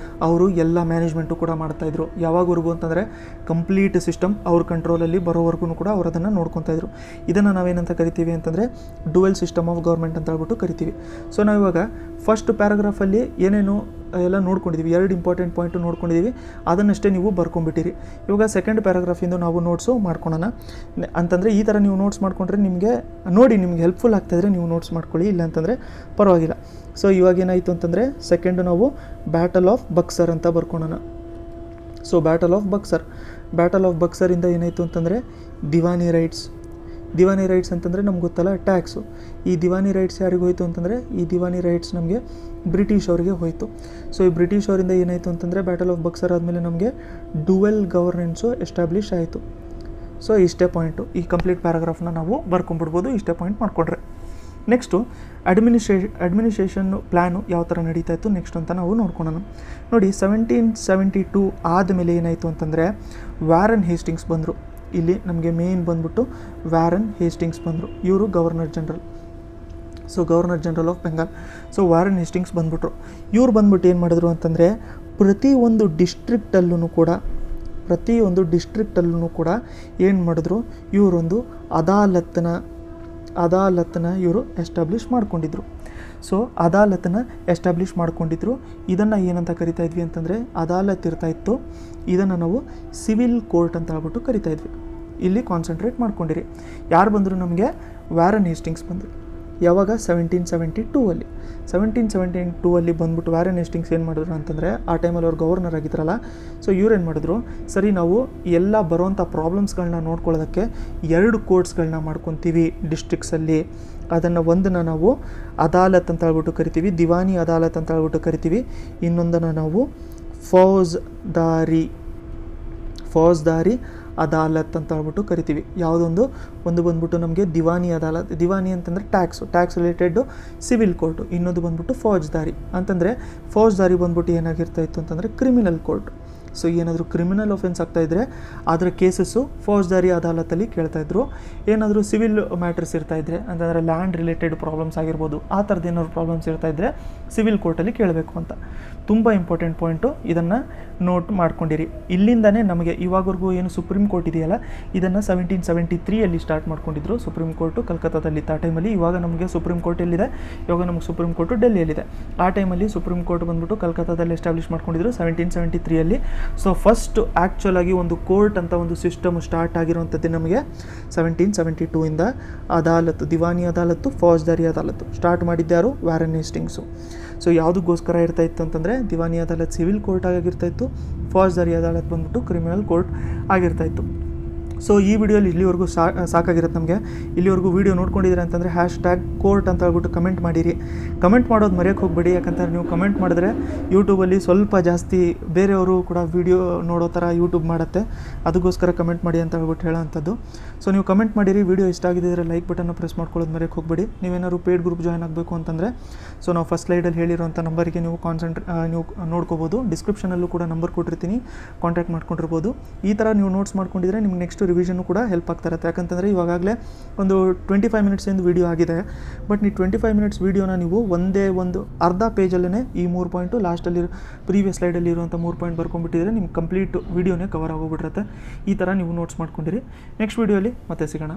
ಅವರು ಎಲ್ಲ ಮ್ಯಾನೇಜ್ಮೆಂಟು ಕೂಡ ಮಾಡ್ತಾಯಿದ್ರು. ಯಾವಾಗವರೆಗೂ ಅಂತಂದರೆ ಕಂಪ್ಲೀಟ್ ಸಿಸ್ಟಮ್ ಅವ್ರ ಕಂಟ್ರೋಲಲ್ಲಿ ಬರೋವರೆಗೂ ಕೂಡ ಅವರು ಅದನ್ನು ನೋಡ್ಕೊತಾಯಿದ್ರು. ಇದನ್ನು ನಾವೇನಂತ ಕರಿತೀವಿ ಅಂತಂದರೆ ಡುವೆಲ್ ಸಿಸ್ಟಮ್ ಆಫ್ ಗೌರ್ಮೆಂಟ್ ಅಂತ ಹೇಳ್ಬಿಟ್ಟು ಕರಿತೀವಿ. ಸೊ ನಾವಿವಾಗ ಫಸ್ಟ್ ಪ್ಯಾರಾಗ್ರಾಫಲ್ಲಿ ಏನೇನು ಎಲ್ಲ ನೋಡ್ಕೊಂಡಿದ್ದೀವಿ, ಎರಡು ಇಂಪಾರ್ಟೆಂಟ್ ಪಾಯಿಂಟು ನೋಡ್ಕೊಂಡಿದ್ದೀವಿ, ಅದನ್ನಷ್ಟೇ ನೀವು ಬರ್ಕೊಂಬಿಟ್ಟಿರಿ. ಇವಾಗ ಸೆಕೆಂಡ್ ಪ್ಯಾರಾಗ್ರಾಫಿಂದ ನಾವು ನೋಟ್ಸು ಮಾಡ್ಕೊಳ್ಳೋಣ. ಅಂತಂದರೆ ಈ ಥರ ನೀವು ನೋಟ್ಸ್ ಮಾಡ್ಕೊಂಡ್ರೆ ನಿಮಗೆ ನಿಮ್ಗೆ ಹೆಲ್ಪ್ಫುಲ್ ಆಗ್ತಾಯಿದ್ರೆ ನೀವು ನೋಟ್ಸ್ ಮಾಡ್ಕೊಳ್ಳಿ, ಇಲ್ಲ ಅಂತಂದರೆ ಪರವಾಗಿಲ್ಲ. ಸೊ ಇವಾಗ ಏನಾಯಿತು ಅಂತಂದರೆ ಸೆಕೆಂಡು ನಾವು ಬ್ಯಾಟಲ್ ಆಫ್ ಬಕ್ಸರ್ ಅಂತ ಬರ್ಕೊಳ್ಳೋಣ. ಸೊ ಬ್ಯಾಟಲ್ ಆಫ್ ಬಕ್ಸರಿಂದ ಏನಾಯಿತು ಅಂತಂದರೆ ದಿವಾನಿ ರೈಟ್ಸ್ ಅಂತಂದರೆ ನಮ್ಗೆ ಗೊತ್ತಲ್ಲ ಟ್ಯಾಕ್ಸು. ಈ ದಿವಾನಿ ರೈಟ್ಸ್ ಯಾರಿಗೆ ಹೋಯಿತು ಅಂತಂದರೆ ಈ ದಿವಾನಿ ರೈಟ್ಸ್ ನಮಗೆ ಬ್ರಿಟಿಷ್ ಅವರಿಗೆ ಹೋಯಿತು. ಸೊ ಈ ಬ್ರಿಟಿಷ್ ಅವರಿಂದ ಏನಾಯಿತು ಅಂತಂದರೆ ಬ್ಯಾಟಲ್ ಆಫ್ ಬಕ್ಸರ್ ಆದಮೇಲೆ ನಮಗೆ ಡುವೆಲ್ ಗವರ್ನೆನ್ಸು ಎಸ್ಟಾಬ್ಲಿಷ್ ಆಯಿತು. ಸೊ ಇಷ್ಟೇ ಪಾಯಿಂಟು. ಈ ಕಂಪ್ಲೀಟ್ ಪ್ಯಾರಾಗ್ರಾಫ್ನ ನಾವು ಬರ್ಕೊಂಡ್ಬಿಡ್ಬೋದು ಇಷ್ಟೇ ಪಾಯಿಂಟ್ ಮಾಡಿಕೊಂಡ್ರೆ. ನೆಕ್ಸ್ಟು ಅಡ್ಮಿನಿಸ್ಟ್ರೇಷನ್ ಪ್ಲ್ಯಾನು ಯಾವ ಥರ ನಡೀತಾ ಇತ್ತು ನೆಕ್ಸ್ಟ್ ಅಂತ ನಾವು ನೋಡ್ಕೊಳ್ಳೋಣ. ನೋಡಿ 1772 ಆದಮೇಲೆ ಏನಾಯಿತು ಅಂತಂದರೆ ವ್ಯಾರನ್ ಹೇಸ್ಟಿಂಗ್ಸ್ ಬಂದರು. ಇಲ್ಲಿ ನಮಗೆ ಮೇನ್ ಬಂದ್ಬಿಟ್ಟು ವ್ಯಾರನ್ ಹೇಸ್ಟಿಂಗ್ಸ್ ಬಂದರು. ಇವರು governor general, so governor general of Bengal. So Warren Hastings ಬಂದ್ಬಿಟ್ರು. ಇವ್ರು ಬಂದ್ಬಿಟ್ಟು ಏನು ಮಾಡಿದ್ರು ಅಂತಂದರೆ ಪ್ರತಿಯೊಂದು ಡಿಸ್ಟ್ರಿಕ್ಟಲ್ಲೂ ಕೂಡ ಏನು ಮಾಡಿದ್ರು, ಇವರೊಂದು ಅದಾಲತ್ನ ಇವರು ಎಸ್ಟಾಬ್ಲಿಷ್ ಮಾಡ್ಕೊಂಡಿದ್ರು. ಸೊ ಅದಾಲತನ್ನು ಎಸ್ಟಾಬ್ಲಿಷ್ ಮಾಡ್ಕೊಂಡಿದ್ರು. ಇದನ್ನು ಏನಂತ ಕರಿತಾ ಇದ್ವಿ ಅಂತಂದರೆ ಅದಾಲತ್ ಇರ್ತಾ ಇತ್ತು, ಇದನ್ನು ನಾವು ಸಿವಿಲ್ ಕೋರ್ಟ್ ಅಂತ ಹೇಳ್ಬಿಟ್ಟು ಕರಿತಾ ಇದ್ವಿ. ಇಲ್ಲಿ ಕಾನ್ಸಂಟ್ರೇಟ್ ಮಾಡ್ಕೊಂಡಿರಿ. ಯಾರು ಬಂದರು ನಮಗೆ? ವ್ಯಾರನ್ ಹೇಸ್ಟಿಂಗ್ಸ್ ಬಂದರು. ಯಾವಾಗ? 1772 ಬಂದ್ಬಿಟ್ಟು ವ್ಯಾರನ್ ಹೇಸ್ಟಿಂಗ್ಸ್ ಏನು ಮಾಡಿದ್ರು ಅಂತಂದರೆ ಆ ಟೈಮಲ್ಲಿ ಅವ್ರು ಗವರ್ನರ್ ಆಗಿದ್ರಲ್ಲ, ಸೊ ಇವ್ರೇನು ಮಾಡಿದ್ರು, ಸರಿ ನಾವು ಎಲ್ಲ ಬರೋವಂಥ ಪ್ರಾಬ್ಲಮ್ಸ್ಗಳನ್ನ ನೋಡ್ಕೊಳ್ಳೋದಕ್ಕೆ 2 ಕೋರ್ಟ್ಸ್ಗಳನ್ನ ಮಾಡ್ಕೊತೀವಿ ಡಿಸ್ಟ್ರಿಕ್ಸಲ್ಲಿ. ಅದನ್ನು ಒಂದನ್ನು ನಾವು ಅದಾಲತ್ ಅಂತ ಹೇಳ್ಬಿಟ್ಟು ಕರಿತೀವಿ, ದಿವಾನಿ ಅದಾಲತ್ ಅಂತ ಹೇಳ್ಬಿಟ್ಟು ಕರಿತೀವಿ. ಇನ್ನೊಂದನ್ನು ನಾವು ಫೌಜ್ದಾರಿ ಅದಾಲತ್ ಅಂತ ಹೇಳ್ಬಿಟ್ಟು ಕರಿತೀವಿ. ಯಾವುದೊಂದು ಬಂದ್ಬಿಟ್ಟು ನಮಗೆ ದಿವಾನಿ ಅದಾಲತ್. ದಿವಾನಿ ಅಂತಂದರೆ ಟ್ಯಾಕ್ಸ್ ರಿಲೇಟೆಡ್ ಸಿವಿಲ್ ಕೋರ್ಟು. ಇನ್ನೊಂದು ಬಂದ್ಬಿಟ್ಟು ಫೌಜ್ದಾರಿ ಅಂತಂದರೆ ಫೌಜ್ದಾರಿ ಬಂದ್ಬಿಟ್ಟು ಏನಾಗಿರ್ತಾ ಇತ್ತು ಅಂತಂದರೆ ಕ್ರಿಮಿನಲ್ ಕೋರ್ಟ್. ಸೊ ಏನಾದರೂ ಕ್ರಿಮಿನಲ್ ಒಫೆನ್ಸ್ ಆಗ್ತಾಯಿದ್ರೆ ಅದರ ಕೇಸಸ್ಸು ಫೌಜ್ದಾರಿ ಅದಾಲತಲ್ಲಿ ಕೇಳ್ತಾಯಿದ್ರು. ಏನಾದರೂ ಸಿವಿಲ್ ಮ್ಯಾಟರ್ಸ್ ಇರ್ತಾಯಿದ್ರೆ ಅಂತಂದರೆ ಲ್ಯಾಂಡ್ ರಿಲೇಟೆಡ್ ಪ್ರಾಬ್ಲಮ್ಸ್ ಆಗಿರ್ಬೋದು, ಆ ಥರದ್ದು ಏನಾದ್ರು ಪ್ರಾಬ್ಲಮ್ಸ್ ಇರ್ತಾಯಿದ್ರೆ ಸಿವಿಲ್ ಕೋರ್ಟಲ್ಲಿ ಕೇಳಬೇಕು ಅಂತ. ತುಂಬ ಇಂಪಾರ್ಟೆಂಟ್ ಪಾಯಿಂಟು, ಇದನ್ನು ನೋಟ್ ಮಾಡ್ಕೊಂಡಿರಿ. ಇಲ್ಲಿಂದನೇ ನಮಗೆ ಇವಾಗವರೆಗೂ ಏನು ಸುಪ್ರೀಂ ಕೋರ್ಟ್ ಇದೆಯಲ್ಲ, ಇದನ್ನು 1773 ಸ್ಟಾರ್ಟ್ ಮಾಡ್ಕೊಂಡಿದ್ರು ಸುಪ್ರೀಂ ಕೋರ್ಟು ಕಲ್ಕತ್ತಾದಲ್ಲಿ. ಆ ಟೈಮಲ್ಲಿ ಇವಾಗ ನಮಗೆ ಸುಪ್ರೀಂ ಕೋರ್ಟ್ ಎಲ್ಲಿದೆ? ಇವಾಗ ನಮಗೆ ಸುಪ್ರೀಂ ಕೋರ್ಟು ಡೆಲ್ಲಿಯಲ್ಲಿದೆ. ಆ ಟೈಮಲ್ಲಿ ಸುಪ್ರೀಂ ಕೋರ್ಟ್ ಬಂದ್ಬಿಟ್ಟು ಕಲ್ಕತ್ತಾದಲ್ಲಿ ಎಸ್ಟಾಬ್ಲಿಷ್ ಮಾಡ್ಕೊಂಡಿದ್ರು 1773. ಸೊ ಫಸ್ಟ್ ಆ್ಯಕ್ಚುಲ್ ಆಗಿ ಒಂದು ಕೋರ್ಟ್ ಅಂತ ಒಂದು ಸಿಸ್ಟಮ್ ಸ್ಟಾರ್ಟ್ ಆಗಿರುವಂಥದ್ದು ನಮಗೆ 1772 ದಿವಾನಿ ಅದಾಲತ್ತು, ಫೌಜ್ದಾರಿ ಅದಾಲತ್ತು ಸ್ಟಾರ್ಟ್ ಮಾಡಿದ್ದ್ಯಾರು? ವ್ಯಾರನ್ ಹೇಸ್ಟಿಂಗ್ಸು. ಸೊ ಯಾವುದಕ್ಕೋಸ್ಕರ ಇರ್ತಾ ಇತ್ತು ಅಂತಂದರೆ ದಿವಾನಿ ಅದಾಲತ್ ಸಿವಿಲ್ ಕೋರ್ಟ್ ಆಗಿರ್ತಾ ಇತ್ತು, ಫೌಜ್ದಾರಿ ಅದಾಲತ್ ಬಂದ್ಬಿಟ್ಟು ಕ್ರಿಮಿನಲ್ ಕೋರ್ಟ್ ಆಗಿರ್ತಾ ಇತ್ತು. ಸೊ ಈ ವಿಡಿಯೋಲಿ ಇಲ್ಲಿವರೆಗೂ ಸಾಕಾಗಿರುತ್ತೆ ನಮಗೆ. ಇಲ್ಲಿವರೆಗೂ ವೀಡಿಯೋ ನೋಡ್ಕೊಂಡಿದ್ದೀರ ಅಂತಂದರೆ #ಕೋರ್ಟ್ ಅಂತ ಹೇಳ್ಬಿಟ್ಟು ಕಮೆಂಟ್ ಮಾಡಿರಿ. ಕಮೆಂಟ್ ಮಾಡೋದು ಮರೆಯೋಕ್ಕೆ ಹೋಗಬೇಡಿ, ಯಾಕಂತಾರೆ ನೀವು ಕಮೆಂಟ್ ಮಾಡಿದ್ರೆ ಯೂಟ್ಯೂಬಲ್ಲಿ ಸ್ವಲ್ಪ ಜಾಸ್ತಿ ಬೇರೆಯವರು ಕೂಡ ವೀಡಿಯೋ ನೋಡೋ ಥರ ಯೂಟ್ಯೂಬ್ ಮಾಡುತ್ತೆ. ಅದಕ್ಕೋಸ್ಕರ ಕಮೆಂಟ್ ಮಾಡಿ ಅಂತ ಹೇಳ್ಬಿಟ್ಟು ಹೇಳೋವಂಥದ್ದು. ಸೊ ನೀವು ಕಮೆಂಟ್ ಮಾಡಿರಿ. ವೀಡಿಯೋ ಇಷ್ಟ ಆಗಿದ್ದರೆ ಲೈಕ್ ಬಟನ್ನ ಪ್ರೆಸ್ ಮಾಡ್ಕೊಳ್ಳೋದು ಮರೆಯೋಕ್ಕೆ ಹೋಗಬೇಡಿ. ನೀವೇನಾದ್ರು ಪೇಯ್ಡ್ ಗ್ರೂಪ್ ಜಾಯ್ನ್ ಆಗಬೇಕು ಅಂತಂದರೆ ಸೊ ನಾವು ಫಸ್ಟ್ ಸ್ಲೈಡಲ್ಲಿ ಹೇಳಿರೋಂಥ ನಂಬರಿಗೆ ನೀವು ನೀವು ನೋಡ್ಕೋಬೋದು. ಡಿಸ್ಕ್ರಿಪ್ಷನಲ್ಲೂ ಕೂಡ ನಂಬರ್ ಕೊಟ್ಟಿರ್ತೀನಿ, ಕಾಂಟ್ಯಾಕ್ಟ್ ಮಾಡ್ಕೊಂಡಿರ್ಬೋದು. ಈ ಥರ ನೀವು ನೋಟ್ಸ್ ಮಾಡ್ಕೊಂಡಿದ್ರೆ ನಿಮ್ಗೆ ನೆಕ್ಸ್ಟ್ ರಿವಿಷನ್ನು ಕೂಡ ಹೆಲ್ಪ್ ಆಗ್ತಾ ಇರುತ್ತೆ. ಯಾಕಂತಂದರೆ ಇವಾಗಲೇ ಒಂದು 25 ಮಿನಿಟ್ಸಿಂದ ವೀಡಿಯೋ ಆಗಿದೆ. ಬಟ್ ನೀವು 25 ಮಿನಿಟ್ಸ್ ವೀಡಿಯೋನ ನೀವು ಒಂದು ಅರ್ಧ ಪೇಜಲ್ಲೇ ಈ 3 ಪಾಯಿಂಟು ಲಾಸ್ಟಲ್ಲಿ ಪ್ರೀವಿಯಸ್ ಸ್ಲೈಡಲ್ಲಿ ಇರುವಂಥ 3 ಪಾಯಿಂಟ್ ಬರ್ಕೊಂಡ್ಬಿಟ್ಟಿದ್ರೆ ನಿಮ್ಗೆ ಕಂಪ್ಲೀಟ್ ವೀಡಿಯೋನೇ ಕವರ್ ಆಗೋಗ್ಬಿಟ್ಟಿರುತ್ತೆ. ಈ ಥರ ನೀವು ನೋಟ್ಸ್ ಮಾಡ್ಕೊಂಡಿರಿ. ನೆಕ್ಸ್ಟ್ ವೀಡಿಯೋಲಿ ಮತ್ತೆ ಸಿಗೋಣ.